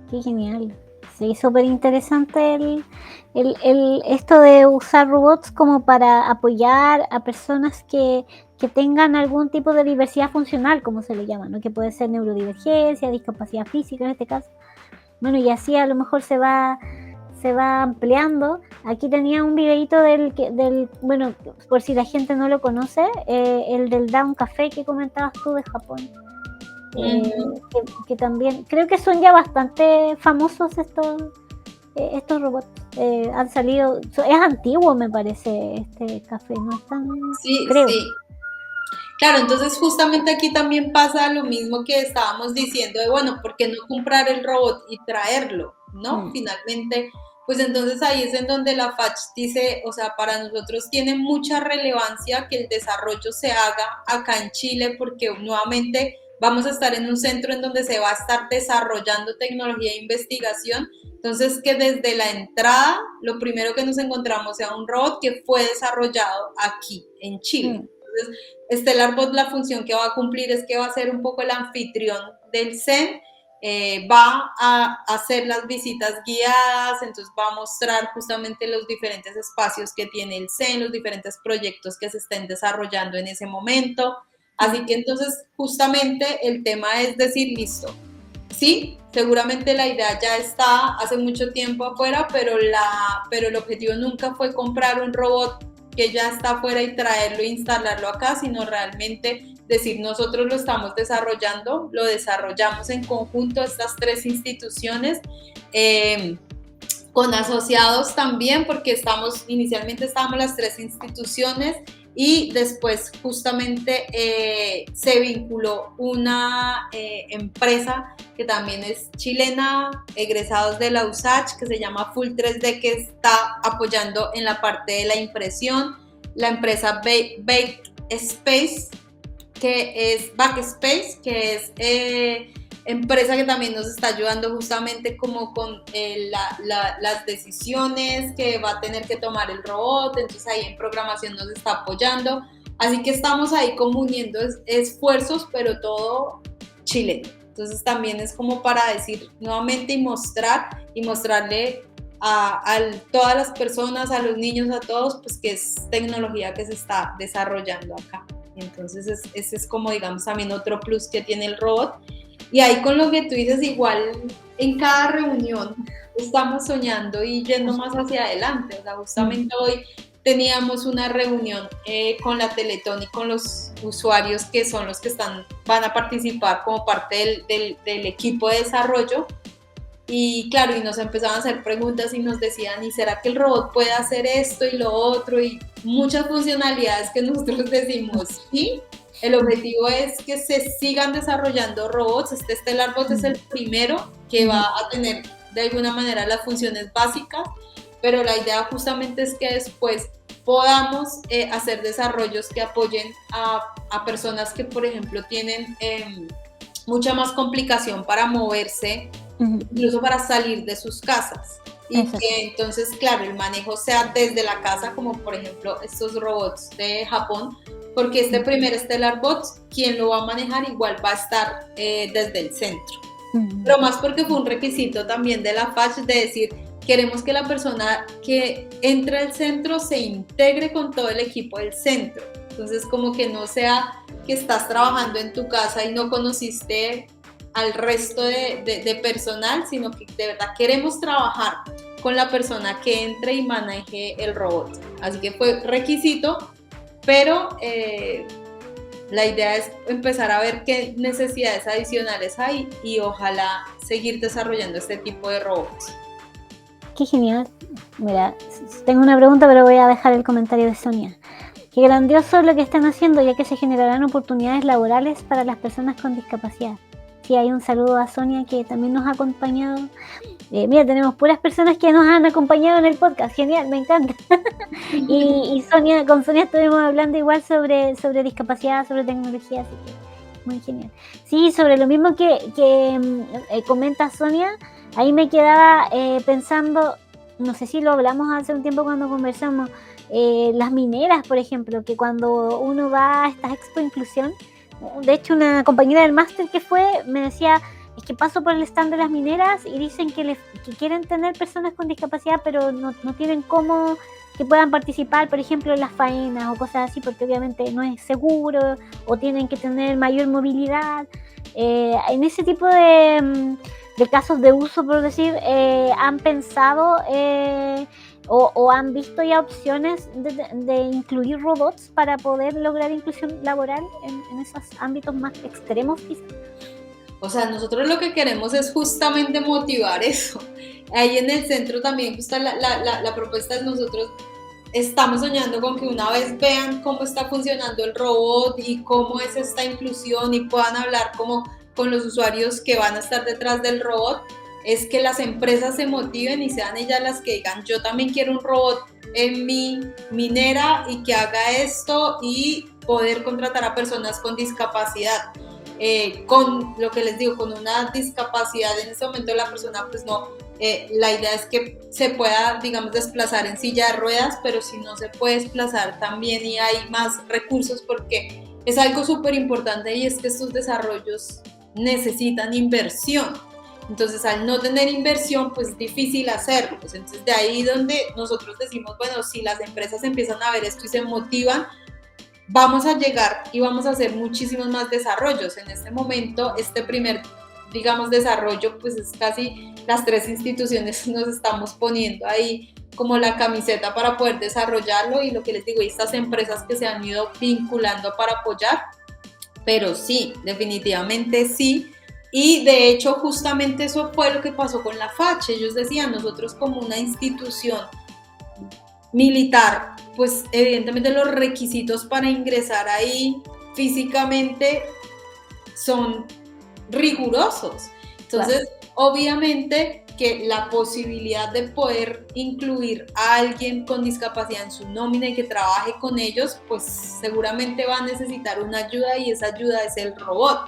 Qué genial. Sí, súper interesante esto de usar robots como para apoyar a personas que tengan algún tipo de diversidad funcional, como se le llama, ¿no? Que puede ser neurodivergencia, discapacidad física en este caso. Bueno, y así a lo mejor se va ampliando. Aquí tenía un videito bueno, por si la gente no lo conoce, el del Down Café que comentabas tú de Japón. Que también creo que son ya bastante famosos estos robots. Han salido, es antiguo me parece este café, no es tan, sí, creo. Sí. Claro, entonces justamente aquí también pasa lo mismo que estábamos diciendo de, bueno, ¿por qué no comprar el robot y traerlo? ¿No? Finalmente, pues entonces ahí es en donde la FACH dice, o sea, para nosotros tiene mucha relevancia que el desarrollo se haga acá en Chile, porque nuevamente vamos a estar en un centro en donde se va a estar desarrollando tecnología e investigación. Entonces, que desde la entrada, lo primero que nos encontramos sea un robot que fue desarrollado aquí en Chile. Entonces, StellarBot, la función que va a cumplir es que va a ser un poco el anfitrión del CEN, va a hacer las visitas guiadas, entonces va a mostrar justamente los diferentes espacios que tiene el CEN, los diferentes proyectos que se estén desarrollando en ese momento. Así que entonces justamente el tema es decir, listo, sí, seguramente la idea ya está hace mucho tiempo afuera, pero el objetivo nunca fue comprar un robot que ya está afuera y traerlo e instalarlo acá, sino realmente decir, nosotros lo estamos desarrollando, lo desarrollamos en conjunto estas tres instituciones, con asociados también, porque inicialmente estábamos las 3 instituciones y después justamente se vinculó una empresa que también es chilena, egresados de la USACH, que se llama Full 3D, que está apoyando en la parte de la impresión, la empresa Backspace, que es empresa que también nos está ayudando justamente como con las decisiones que va a tener que tomar el robot, entonces ahí en programación nos está apoyando, así que estamos ahí como uniendo esfuerzos, pero todo chileno. Entonces también es como para decir nuevamente y mostrarle a todas las personas, a los niños, a todos, pues que es tecnología que se está desarrollando acá. Entonces ese es como, digamos, también otro plus que tiene el robot. Y ahí con lo que tú dices, igual en cada reunión estamos soñando y yendo más hacia adelante. O sea, justamente hoy teníamos una reunión con la Teletón y con los usuarios que son los que van a participar como parte del equipo de desarrollo. Y claro, y nos empezaban a hacer preguntas y nos decían, ¿y será que el robot puede hacer esto y lo otro? Y muchas funcionalidades que nosotros decimos, sí. El objetivo es que se sigan desarrollando robots. Este StellarBot es el primero que va a tener de alguna manera las funciones básicas, pero la idea justamente es que después podamos hacer desarrollos que apoyen a personas que, por ejemplo, tienen mucha más complicación para moverse, incluso para salir de sus casas. Y que entonces, claro, el manejo sea desde la casa, como por ejemplo estos robots de Japón, porque este primer StellarBot, quien lo va a manejar igual va a estar desde el centro. Pero más porque fue un requisito también de la FACH de decir, queremos que la persona que entre al centro se integre con todo el equipo del centro. Entonces, como que no sea que estás trabajando en tu casa y no conociste al resto de personal, sino que de verdad queremos trabajar con la persona que entre y maneje el robot. Así que fue requisito, pero la idea es empezar a ver qué necesidades adicionales hay y ojalá seguir desarrollando este tipo de robots. Qué genial. Mira, tengo una pregunta, pero voy a dejar el comentario de Sonia. Qué grandioso lo que están haciendo, ya que se generarán oportunidades laborales para las personas con discapacidad. Sí, hay un saludo a Sonia que también nos ha acompañado. Mira, tenemos puras personas que nos han acompañado en el podcast. Genial, me encanta. y Sonia, con Sonia estuvimos hablando igual sobre discapacidad, sobre tecnología, así que muy genial. Sí, sobre lo mismo que comenta Sonia, ahí me quedaba pensando, no sé si lo hablamos hace un tiempo cuando conversamos, las mineras, por ejemplo, que cuando uno va a estas Expo Inclusión, de hecho una compañera del máster que fue me decía, es que paso por el stand de las mineras y dicen que quieren tener personas con discapacidad, pero no tienen cómo que puedan participar, por ejemplo, en las faenas o cosas así, porque obviamente no es seguro o tienen que tener mayor movilidad. En ese tipo de casos de uso, por decir, han pensado o han visto ya opciones de incluir robots para poder lograr inclusión laboral en esos ámbitos más extremos, quizás. O sea, nosotros lo que queremos es justamente motivar eso. Ahí en el centro también justo la propuesta es nosotros estamos soñando con que una vez vean cómo está funcionando el robot y cómo es esta inclusión y puedan hablar como con los usuarios que van a estar detrás del robot, es que las empresas se motiven y sean ellas las que digan, yo también quiero un robot en mi minera y que haga esto y poder contratar a personas con discapacidad. Con lo que les digo, con una discapacidad en este momento la persona pues no, la idea es que se pueda, digamos, desplazar en silla de ruedas, pero si no se puede desplazar también y hay más recursos porque es algo súper importante y es que estos desarrollos necesitan inversión. Entonces, al no tener inversión, pues es difícil hacerlo. Entonces, de ahí donde nosotros decimos, bueno, si las empresas empiezan a ver esto y se motivan, vamos a llegar y vamos a hacer muchísimos más desarrollos. En este momento, este primer, digamos, desarrollo, pues es casi las 3 instituciones nos estamos poniendo ahí como la camiseta para poder desarrollarlo y lo que les digo, y estas empresas que se han ido vinculando para apoyar, pero sí, definitivamente sí. Y de hecho justamente eso fue lo que pasó con la FACH. Ellos decían, nosotros como una institución militar, pues evidentemente los requisitos para ingresar ahí físicamente son rigurosos. Entonces, obviamente que la posibilidad de poder incluir a alguien con discapacidad en su nómina y que trabaje con ellos, pues seguramente va a necesitar una ayuda, y esa ayuda es el robot.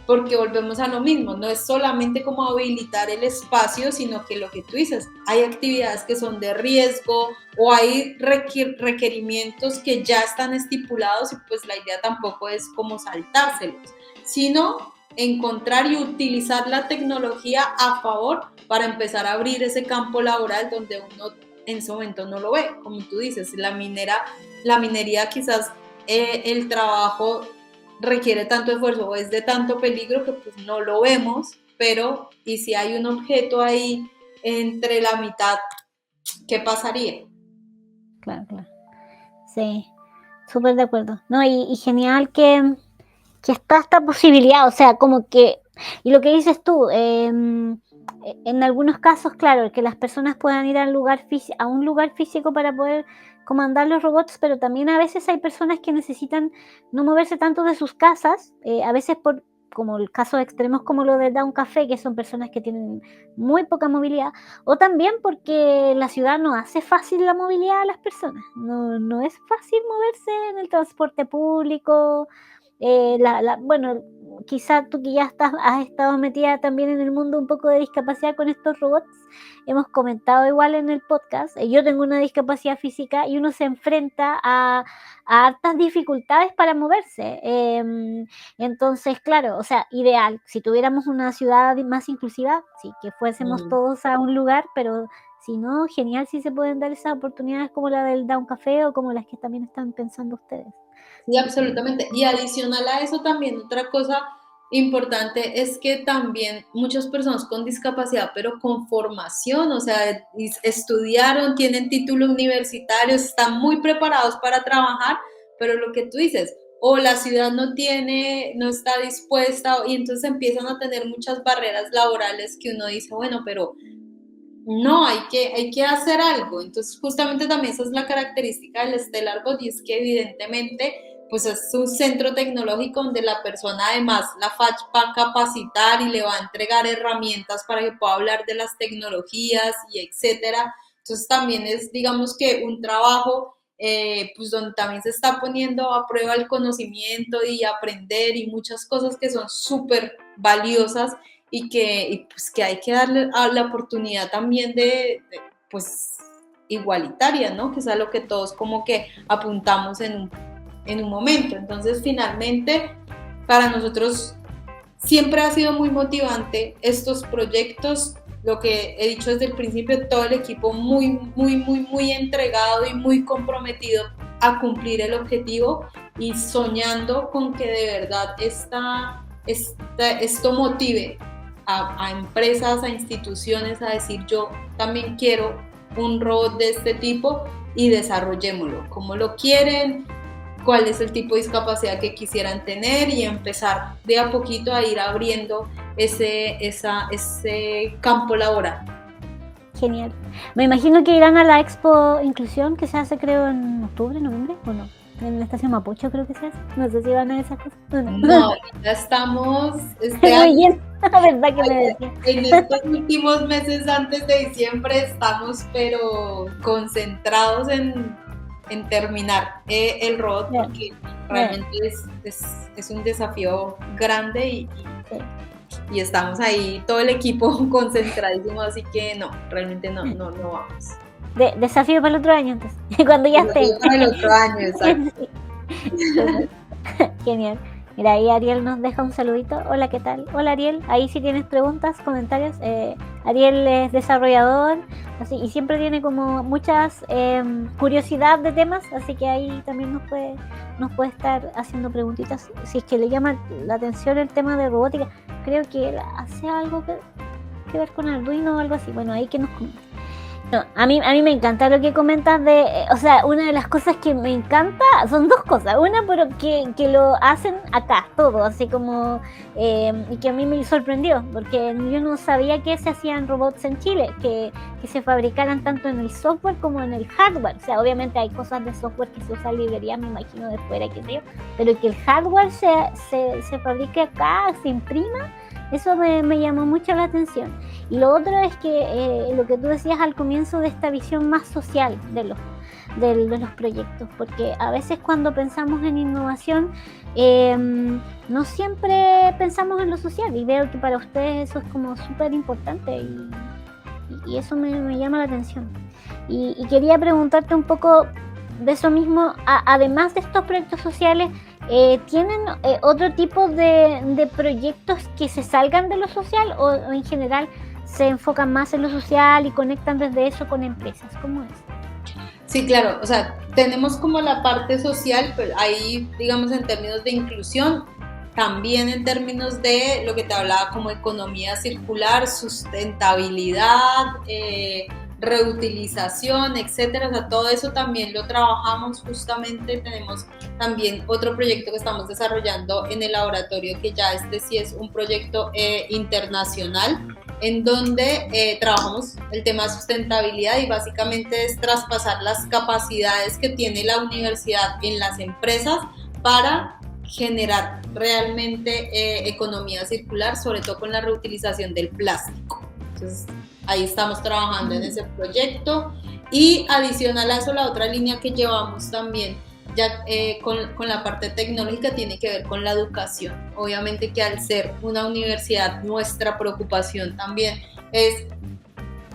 Porque volvemos a lo mismo, no es solamente como habilitar el espacio, sino que lo que tú dices, hay actividades que son de riesgo o hay requerimientos que ya están estipulados, y pues la idea tampoco es como saltárselos, sino encontrar y utilizar la tecnología a favor para empezar a abrir ese campo laboral donde uno en ese momento no lo ve. Como tú dices, la minería quizás el trabajo requiere tanto esfuerzo o es de tanto peligro que pues no lo vemos, pero y si hay un objeto ahí entre la mitad, ¿qué pasaría? Claro. Sí, súper de acuerdo. No, y genial que está esta posibilidad, o sea, como que, y lo que dices tú, en algunos casos, claro, que las personas puedan ir a un lugar físico para poder comandar los robots, pero también a veces hay personas que necesitan no moverse tanto de sus casas, a veces como el caso de extremos como lo de Down Café, que son personas que tienen muy poca movilidad, o también porque la ciudad no hace fácil la movilidad a las personas, no es fácil moverse en el transporte público. Bueno, quizá tú que ya has estado metida también en el mundo un poco de discapacidad con estos robots, hemos comentado igual en el podcast, yo tengo una discapacidad física y uno se enfrenta a hartas dificultades para moverse. Entonces, claro, o sea, ideal, si tuviéramos una ciudad más inclusiva, sí, que fuésemos todos a un lugar, pero si no, genial si se pueden dar esas oportunidades como la del Down Café o como las que también están pensando ustedes. Sí, absolutamente. Y adicional a eso también otra cosa importante es que también muchas personas con discapacidad, pero con formación, o sea, estudiaron, tienen título universitario, están muy preparados para trabajar, pero lo que tú dices, o la ciudad no está dispuesta, y entonces empiezan a tener muchas barreras laborales que uno dice, bueno, pero no, hay que hacer algo. Entonces, justamente también esa es la característica del Stellar Bot, y es que evidentemente, pues es un centro tecnológico donde la persona además, la FACH va a capacitar y le va a entregar herramientas para que pueda hablar de las tecnologías y etcétera. Entonces, también es, digamos que un trabajo pues donde también se está poniendo a prueba el conocimiento y aprender y muchas cosas que son súper valiosas, pues que hay que darle a la oportunidad también pues igualitaria, ¿no? Que es a lo que todos como que apuntamos en un momento. Entonces, finalmente, para nosotros siempre ha sido muy motivante estos proyectos. Lo que he dicho desde el principio, todo el equipo muy entregado y muy comprometido a cumplir el objetivo y soñando con que de verdad esto motive a empresas, a instituciones a decir, yo también quiero un robot de este tipo y desarrollémoslo. ¿Cómo lo quieren? ¿Cuál es el tipo de discapacidad que quisieran tener? Y empezar de a poquito a ir abriendo ese campo laboral. Genial. Me imagino que irán a la Expo Inclusión, que se hace creo en octubre, noviembre, ¿o no? En la estación Mapocho creo que se hace. No sé si van a esas cosas. No, ya estamos muy bien, la verdad que me decía. En estos últimos meses antes de diciembre estamos pero concentrados en terminar el robot, porque realmente es un desafío grande y estamos ahí todo el equipo concentradísimo, así que no, realmente no vamos. Desafío para el otro año entonces, cuando ya esté. Para el otro año, exacto. Genial. Mira, ahí Ariel nos deja un saludito. Hola, ¿qué tal? Hola, Ariel. Ahí si tienes preguntas, comentarios. Ariel es desarrollador así, y siempre tiene como muchas curiosidad de temas, así que ahí también nos puede estar haciendo preguntitas. Si es que le llama la atención el tema de robótica, creo que él hace algo que ver con Arduino o algo así. Bueno, ahí que nos comenta. No, a mí me encanta lo que comentas o sea, una de las cosas que me encanta son dos cosas. Una, pero que lo hacen acá, todo, así como, y que a mí me sorprendió, porque yo no sabía que se hacían robots en Chile, que se fabricaran tanto en el software como en el hardware. O sea, obviamente hay cosas de software que se usan librerías, me imagino, de fuera, qué sé yo, pero que el hardware se fabrique acá, se imprima, eso me llamó mucho la atención. Y lo otro es que lo que tú decías al comienzo de esta visión más social de los proyectos, porque a veces cuando pensamos en innovación no siempre pensamos en lo social, y veo que para ustedes eso es como súper importante y eso me llama la atención. Y quería preguntarte un poco de eso mismo, además de estos proyectos sociales, ¿tienen otro tipo de proyectos que se salgan de lo social o en general se enfocan más en lo social y conectan desde eso con empresas? ¿Cómo es? Sí, claro, o sea, tenemos como la parte social, pero ahí, digamos, en términos de inclusión, también en términos de lo que te hablaba como economía circular, sustentabilidad, reutilización, etcétera, o sea, todo eso también lo trabajamos. Justamente tenemos también otro proyecto que estamos desarrollando en el laboratorio, que ya este sí es un proyecto internacional, en donde trabajamos el tema de sustentabilidad, y básicamente es traspasar las capacidades que tiene la universidad en las empresas para generar realmente economía circular, sobre todo con la reutilización del plástico. Entonces, ahí estamos trabajando en ese proyecto. Y adicional a eso, la otra línea que llevamos también ya con la parte tecnológica tiene que ver con la educación. Obviamente que al ser una universidad, nuestra preocupación también es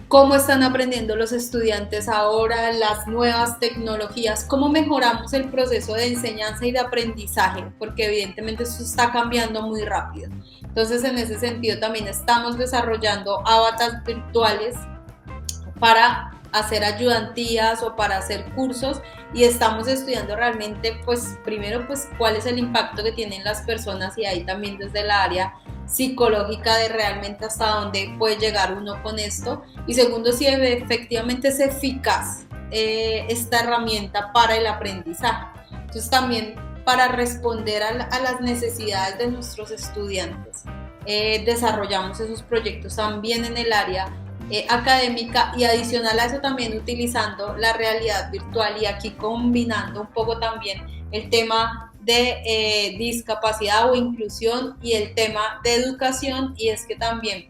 cómo están aprendiendo los estudiantes ahora, las nuevas tecnologías, cómo mejoramos el proceso de enseñanza y de aprendizaje, porque evidentemente eso está cambiando muy rápido. Entonces, en ese sentido también estamos desarrollando avatars virtuales para hacer ayudantías o para hacer cursos, y estamos estudiando realmente, pues primero, pues cuál es el impacto que tienen las personas, y ahí también desde la área psicológica de realmente hasta dónde puede llegar uno con esto, y segundo, si efectivamente es eficaz esta herramienta para el aprendizaje. Entonces también para responder a las necesidades de nuestros estudiantes desarrollamos esos proyectos también en el área académica, y adicional a eso también utilizando la realidad virtual, y aquí combinando un poco también el tema de discapacidad o inclusión y el tema de educación. Y es que también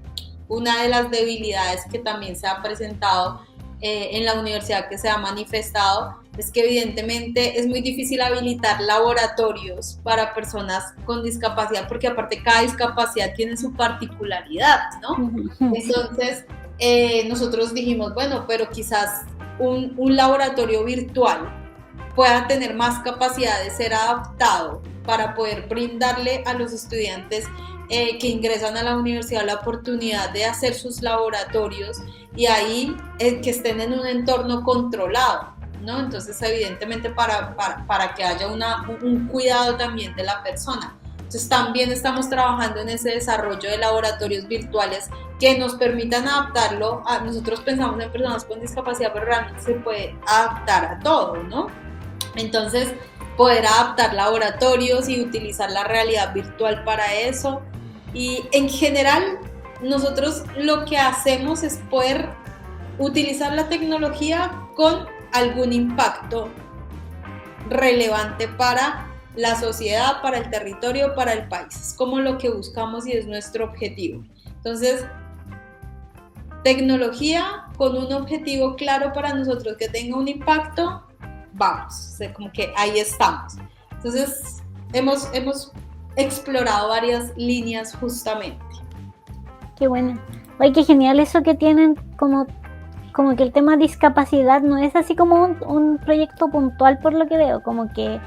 una de las debilidades que también se ha presentado en la universidad, que se ha manifestado, es que evidentemente es muy difícil habilitar laboratorios para personas con discapacidad, porque aparte cada discapacidad tiene su particularidad, ¿no? Entonces nosotros dijimos, bueno, pero quizás un laboratorio virtual pueda tener más capacidad de ser adaptado para poder brindarle a los estudiantes que ingresan a la universidad la oportunidad de hacer sus laboratorios, y ahí que estén en un entorno controlado, ¿no? Entonces, evidentemente, para que haya un cuidado también de la persona. Entonces, también estamos trabajando en ese desarrollo de laboratorios virtuales que nos permitan adaptarlo a, nosotros pensamos en personas con discapacidad, pero realmente se puede adaptar a todo, ¿no? Entonces, poder adaptar laboratorios y utilizar la realidad virtual para eso. Y en general, nosotros lo que hacemos es poder utilizar la tecnología con algún impacto relevante para la sociedad, para el territorio, para el país. Es como lo que buscamos y es nuestro objetivo. Entonces, tecnología con un objetivo claro para nosotros que tenga un impacto, vamos, o sea, como que ahí estamos. Entonces, hemos explorado varias líneas justamente. Qué bueno. Oye, qué genial eso que tienen como que el tema de discapacidad no es así como un proyecto puntual, por lo que veo, como que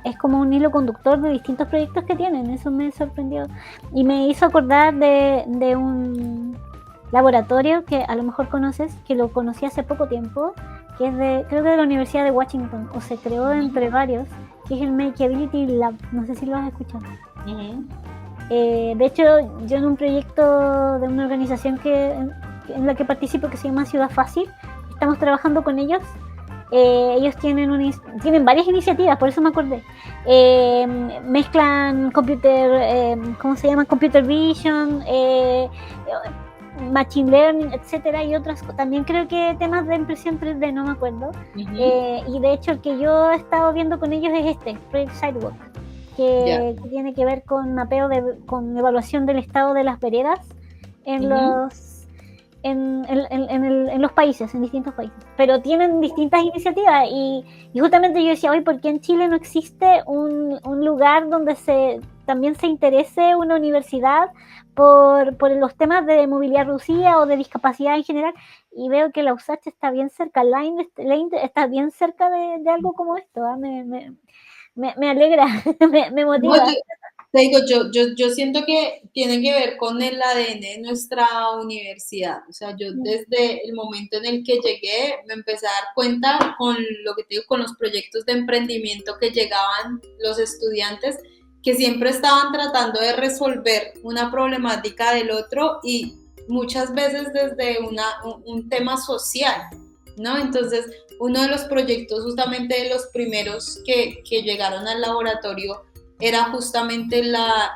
es como un hilo conductor de distintos proyectos que tienen. Eso me sorprendió y me hizo acordar de un laboratorio que a lo mejor conoces, que lo conocí hace poco tiempo, que es creo que de la Universidad de Washington, o se creó entre varios, que es el Makeability Lab. No sé si lo has escuchado. De hecho, yo en un proyecto de una organización en la que participo, que se llama Ciudad Fácil, estamos trabajando con ellos. Ellos tienen varias iniciativas, por eso me acordé. Mezclan ¿cómo se llama? Computer Vision, Machine Learning, etcétera, y otras. También creo que temas de impresión 3D, no me acuerdo. Y de hecho el que yo he estado viendo con ellos es Project Sidewalk, que tiene que ver con mapeo, con evaluación del estado de las veredas en los países, en distintos países. Pero tienen distintas iniciativas y justamente yo decía, hoy, ¿por qué en Chile no existe un lugar donde también se interese una universidad por los temas de movilidad reducida o de discapacidad en general? Y veo que la USACH está bien cerca, Lane está bien cerca de algo como esto, ¿eh? Me alegra, me motiva. No, te digo, yo siento que tiene que ver con el ADN de nuestra universidad. O sea, yo desde el momento en el que llegué me empecé a dar cuenta con lo que te digo, con los proyectos de emprendimiento que llegaban los estudiantes, que siempre estaban tratando de resolver una problemática del otro y muchas veces desde un tema social, ¿no? Entonces, uno de los proyectos, justamente de los primeros que llegaron al laboratorio, era justamente la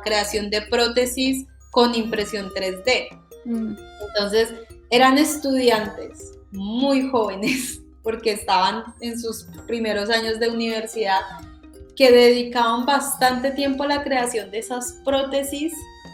creación de prótesis con impresión 3D. Entonces, eran estudiantes muy jóvenes, porque estaban en sus primeros años de universidad, que dedicaban bastante tiempo a la creación de esas prótesis,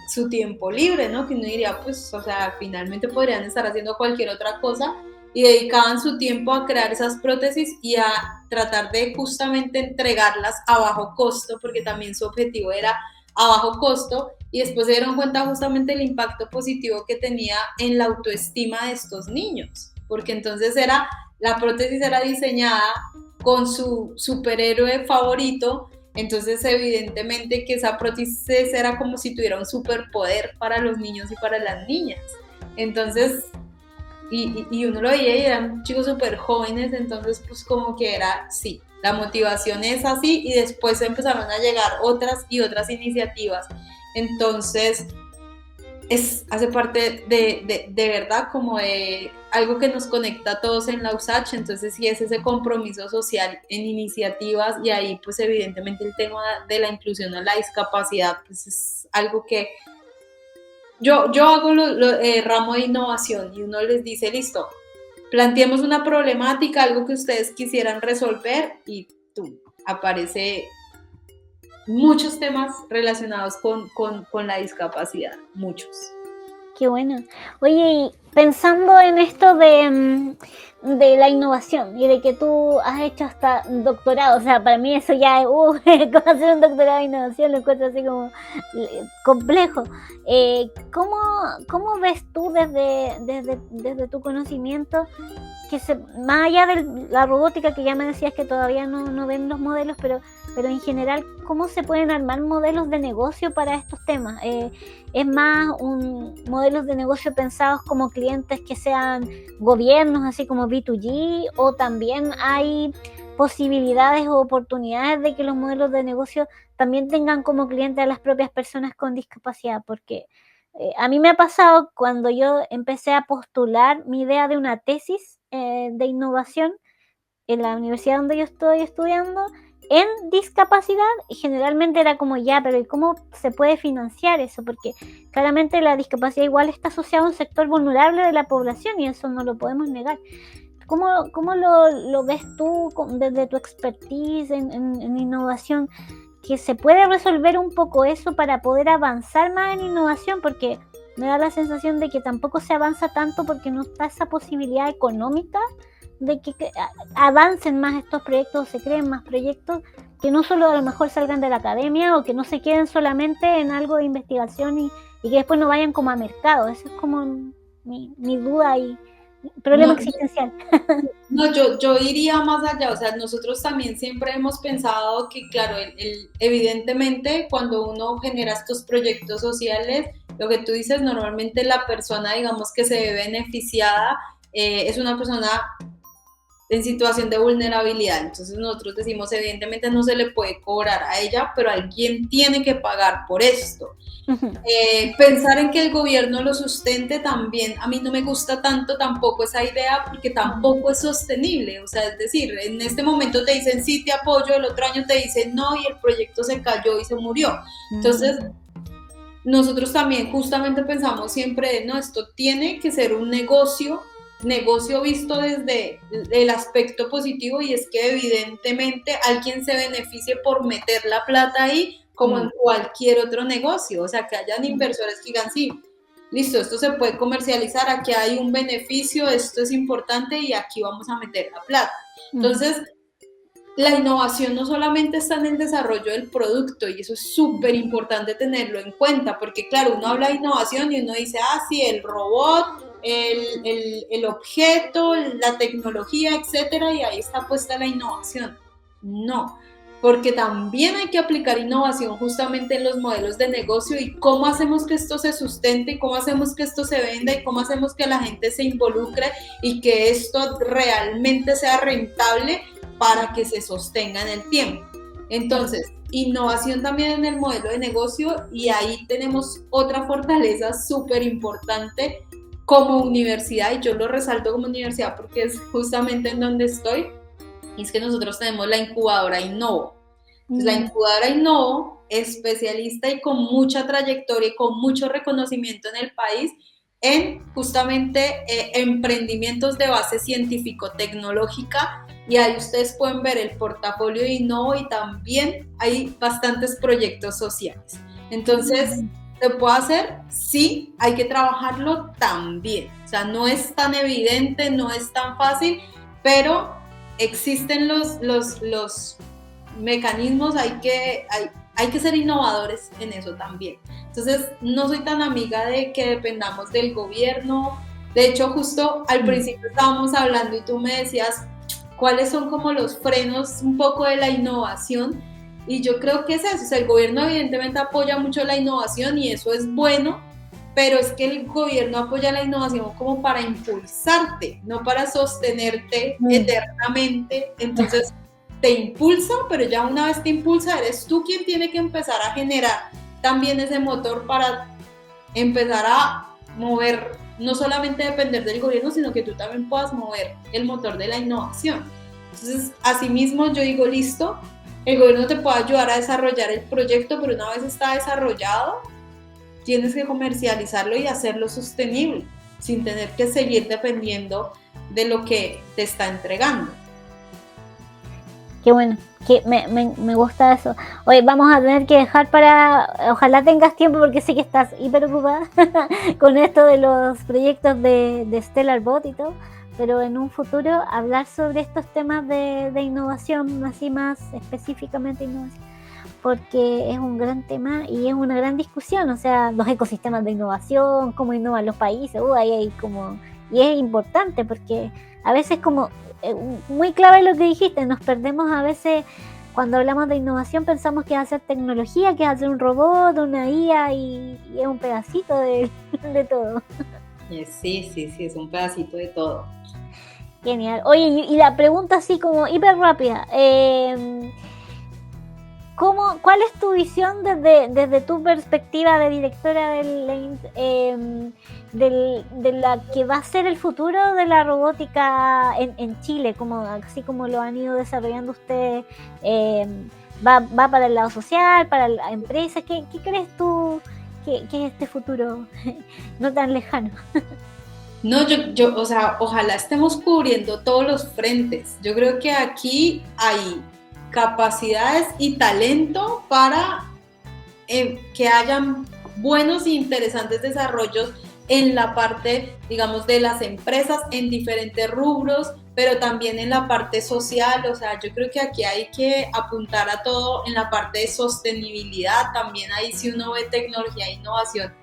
su tiempo libre, ¿no? Que uno diría, pues, o sea, finalmente podrían estar haciendo cualquier otra cosa, y dedicaban su tiempo a crear esas prótesis y a tratar de justamente entregarlas a bajo costo, porque también su objetivo era a bajo costo, y después se dieron cuenta justamente el impacto positivo que tenía en la autoestima de estos niños, porque entonces la prótesis era diseñada con su superhéroe favorito, entonces evidentemente que esa prótesis era como si tuviera un superpoder para los niños y para las niñas. Entonces, y uno lo veía y eran chicos súper jóvenes, entonces pues como que era, sí, la motivación es así, y después empezaron a llegar otras y otras iniciativas. Entonces, hace parte de verdad como de algo que nos conecta a todos en la USACH. Entonces sí es ese compromiso social en iniciativas, y ahí pues evidentemente el tema de la inclusión a la discapacidad pues es algo que yo hago ramo de innovación, y uno les dice, listo, planteemos una problemática, algo que ustedes quisieran resolver, y aparece muchos temas relacionados con la discapacidad, muchos. Qué bueno. Oye, y pensando en esto de la innovación y de que tú has hecho hasta doctorado, o sea, para mí eso ya es, como hacer un doctorado de innovación, lo encuentro así como complejo. ¿Cómo ves tú desde tu conocimiento más allá de la robótica, que ya me decías que todavía no ven los modelos, pero en general, ¿cómo se pueden armar modelos de negocio para estos temas? ¿Es más modelos de negocio pensados como clientes que sean gobiernos, así como B2G, o también hay posibilidades o oportunidades de que los modelos de negocio también tengan como clientes a las propias personas con discapacidad? Porque a mí me ha pasado cuando yo empecé a postular mi idea de una tesis de innovación en la universidad donde yo estoy estudiando en discapacidad, y generalmente era como, ya, pero ¿y cómo se puede financiar eso? Porque claramente la discapacidad igual está asociada a un sector vulnerable de la población, y eso no lo podemos negar. ¿Cómo lo ves tú desde tu expertise en innovación? Que se puede resolver un poco eso para poder avanzar más en innovación, porque me da la sensación de que tampoco se avanza tanto porque no está esa posibilidad económica de que avancen más estos proyectos, se creen más proyectos que no solo a lo mejor salgan de la academia, o que no se queden solamente en algo de investigación y que después no vayan como a mercado. Esa es como mi duda y problema existencial. No, yo iría más allá. O sea, nosotros también siempre hemos pensado que, claro, evidentemente cuando uno genera estos proyectos sociales, lo que tú dices, normalmente la persona, digamos, que se ve beneficiada es una persona en situación de vulnerabilidad. Entonces nosotros decimos, evidentemente no se le puede cobrar a ella, pero alguien tiene que pagar por esto. Pensar en que el gobierno lo sustente también, a mí no me gusta tanto tampoco esa idea porque tampoco es sostenible, o sea, es decir, en este momento te dicen sí te apoyo, el otro año te dicen no y el proyecto se cayó y se murió. Entonces, nosotros también justamente pensamos siempre, no, esto tiene que ser un negocio visto desde el aspecto positivo, y es que evidentemente alguien se beneficie por meter la plata ahí, como en cualquier otro negocio, o sea, que hayan inversores que digan, sí, listo, esto se puede comercializar, aquí hay un beneficio, esto es importante y aquí vamos a meter la plata. Entonces, la innovación no solamente está en el desarrollo del producto, y eso es súper importante tenerlo en cuenta, porque claro, uno habla de innovación y uno dice, ah, sí, el robot, el objeto, la tecnología, etcétera, y ahí está puesta la innovación. No, porque también hay que aplicar innovación justamente en los modelos de negocio y cómo hacemos que esto se sustente, y cómo hacemos que esto se venda, y cómo hacemos que la gente se involucre y que esto realmente sea rentable para que se sostenga en el tiempo. Entonces, innovación también en el modelo de negocio, y ahí tenemos otra fortaleza súper importante como universidad, y yo lo resalto como universidad porque es justamente en donde estoy, y es que nosotros tenemos la incubadora Innovo. Entonces, la incubadora Innovo, especialista y con mucha trayectoria y con mucho reconocimiento en el país en justamente emprendimientos de base científico-tecnológica, y ahí ustedes pueden ver el portafolio de Innovo y también hay bastantes proyectos sociales. Entonces, ¿se puede hacer? Sí, hay que trabajarlo también. O sea, no es tan evidente, no es tan fácil, pero existen los mecanismos, hay que ser innovadores en eso también. Entonces, no soy tan amiga de que dependamos del gobierno. De hecho, justo al principio estábamos hablando y tú me decías cuáles son como los frenos un poco de la innovación, y yo creo que es eso. O sea, el gobierno evidentemente apoya mucho la innovación y eso es bueno, pero es que el gobierno apoya la innovación como para impulsarte, no para sostenerte eternamente. Entonces te impulsa, pero ya una vez te impulsa, eres tú quien tiene que empezar a generar también ese motor para empezar a mover, no solamente depender del gobierno, sino que tú también puedas mover el motor de la innovación. Entonces, asimismo, yo digo, listo, el gobierno te puede ayudar a desarrollar el proyecto, pero una vez está desarrollado, tienes que comercializarlo y hacerlo sostenible, sin tener que seguir dependiendo de lo que te está entregando. Qué bueno, que me gusta eso. Oye, vamos a tener que dejar ojalá tengas tiempo porque sé que estás hiper ocupada con esto de los proyectos de Stellar Bot y todo, pero en un futuro hablar sobre estos temas de innovación, así más específicamente innovación, porque es un gran tema y es una gran discusión, o sea, los ecosistemas de innovación, cómo innovan los países, ahí hay como, y es importante porque a veces como muy clave lo que dijiste, nos perdemos a veces cuando hablamos de innovación, pensamos que es hacer tecnología, que es hacer un robot, una IA, y es un pedacito de todo. Sí, es un pedacito de todo. Genial. Oye, y la pregunta así como hiper rápida, ¿cuál es tu visión desde tu perspectiva de directora del de la que va a ser el futuro de la robótica en Chile, así como lo han ido desarrollando ustedes? ¿Va para el lado social, para la empresa? ¿Qué crees tú que es este futuro no tan lejano? No, yo, o sea, ojalá estemos cubriendo todos los frentes. Yo creo que aquí hay capacidades y talento para que hayan buenos e interesantes desarrollos en la parte, digamos, de las empresas en diferentes rubros, pero también en la parte social. O sea, yo creo que aquí hay que apuntar a todo en la parte de sostenibilidad. También ahí, si uno ve tecnología e innovación,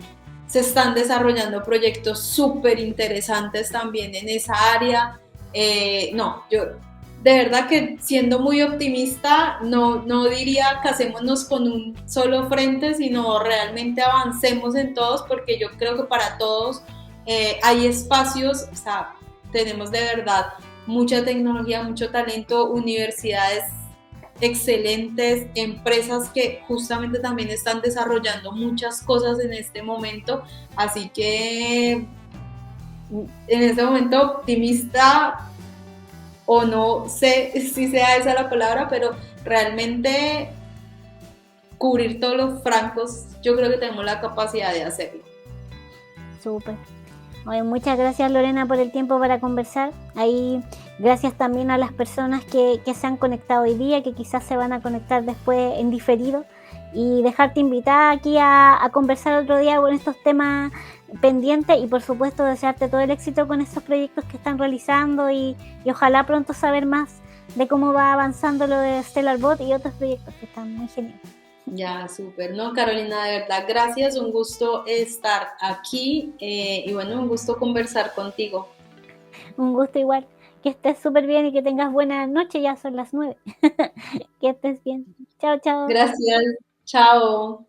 se están desarrollando proyectos súper interesantes también en esa área. No, yo de verdad que siendo muy optimista, no diría casémonos con un solo frente, sino realmente avancemos en todos, porque yo creo que para todos hay espacios. O sea, tenemos de verdad mucha tecnología, mucho talento, universidades excelentes, empresas que justamente también están desarrollando muchas cosas en este momento, así que en este momento optimista, o no sé si sea esa la palabra, pero realmente cubrir todos los francos, yo creo que tenemos la capacidad de hacerlo. Súper. Oye, muchas gracias Lorena por el tiempo para conversar. Ahí gracias también a las personas que se han conectado hoy día, que quizás se van a conectar después en diferido, y dejarte invitada aquí a conversar otro día con estos temas pendientes, y por supuesto desearte todo el éxito con estos proyectos que están realizando, y ojalá pronto saber más de cómo va avanzando lo de Stellar Bot y otros proyectos que están muy geniales. Ya, súper. No, Carolina, de verdad, gracias. Un gusto estar aquí y bueno, un gusto conversar contigo. Un gusto igual. Que estés súper bien y que tengas buena noche, ya son las 9. Que estés bien. Chao, chao. Gracias. Chao.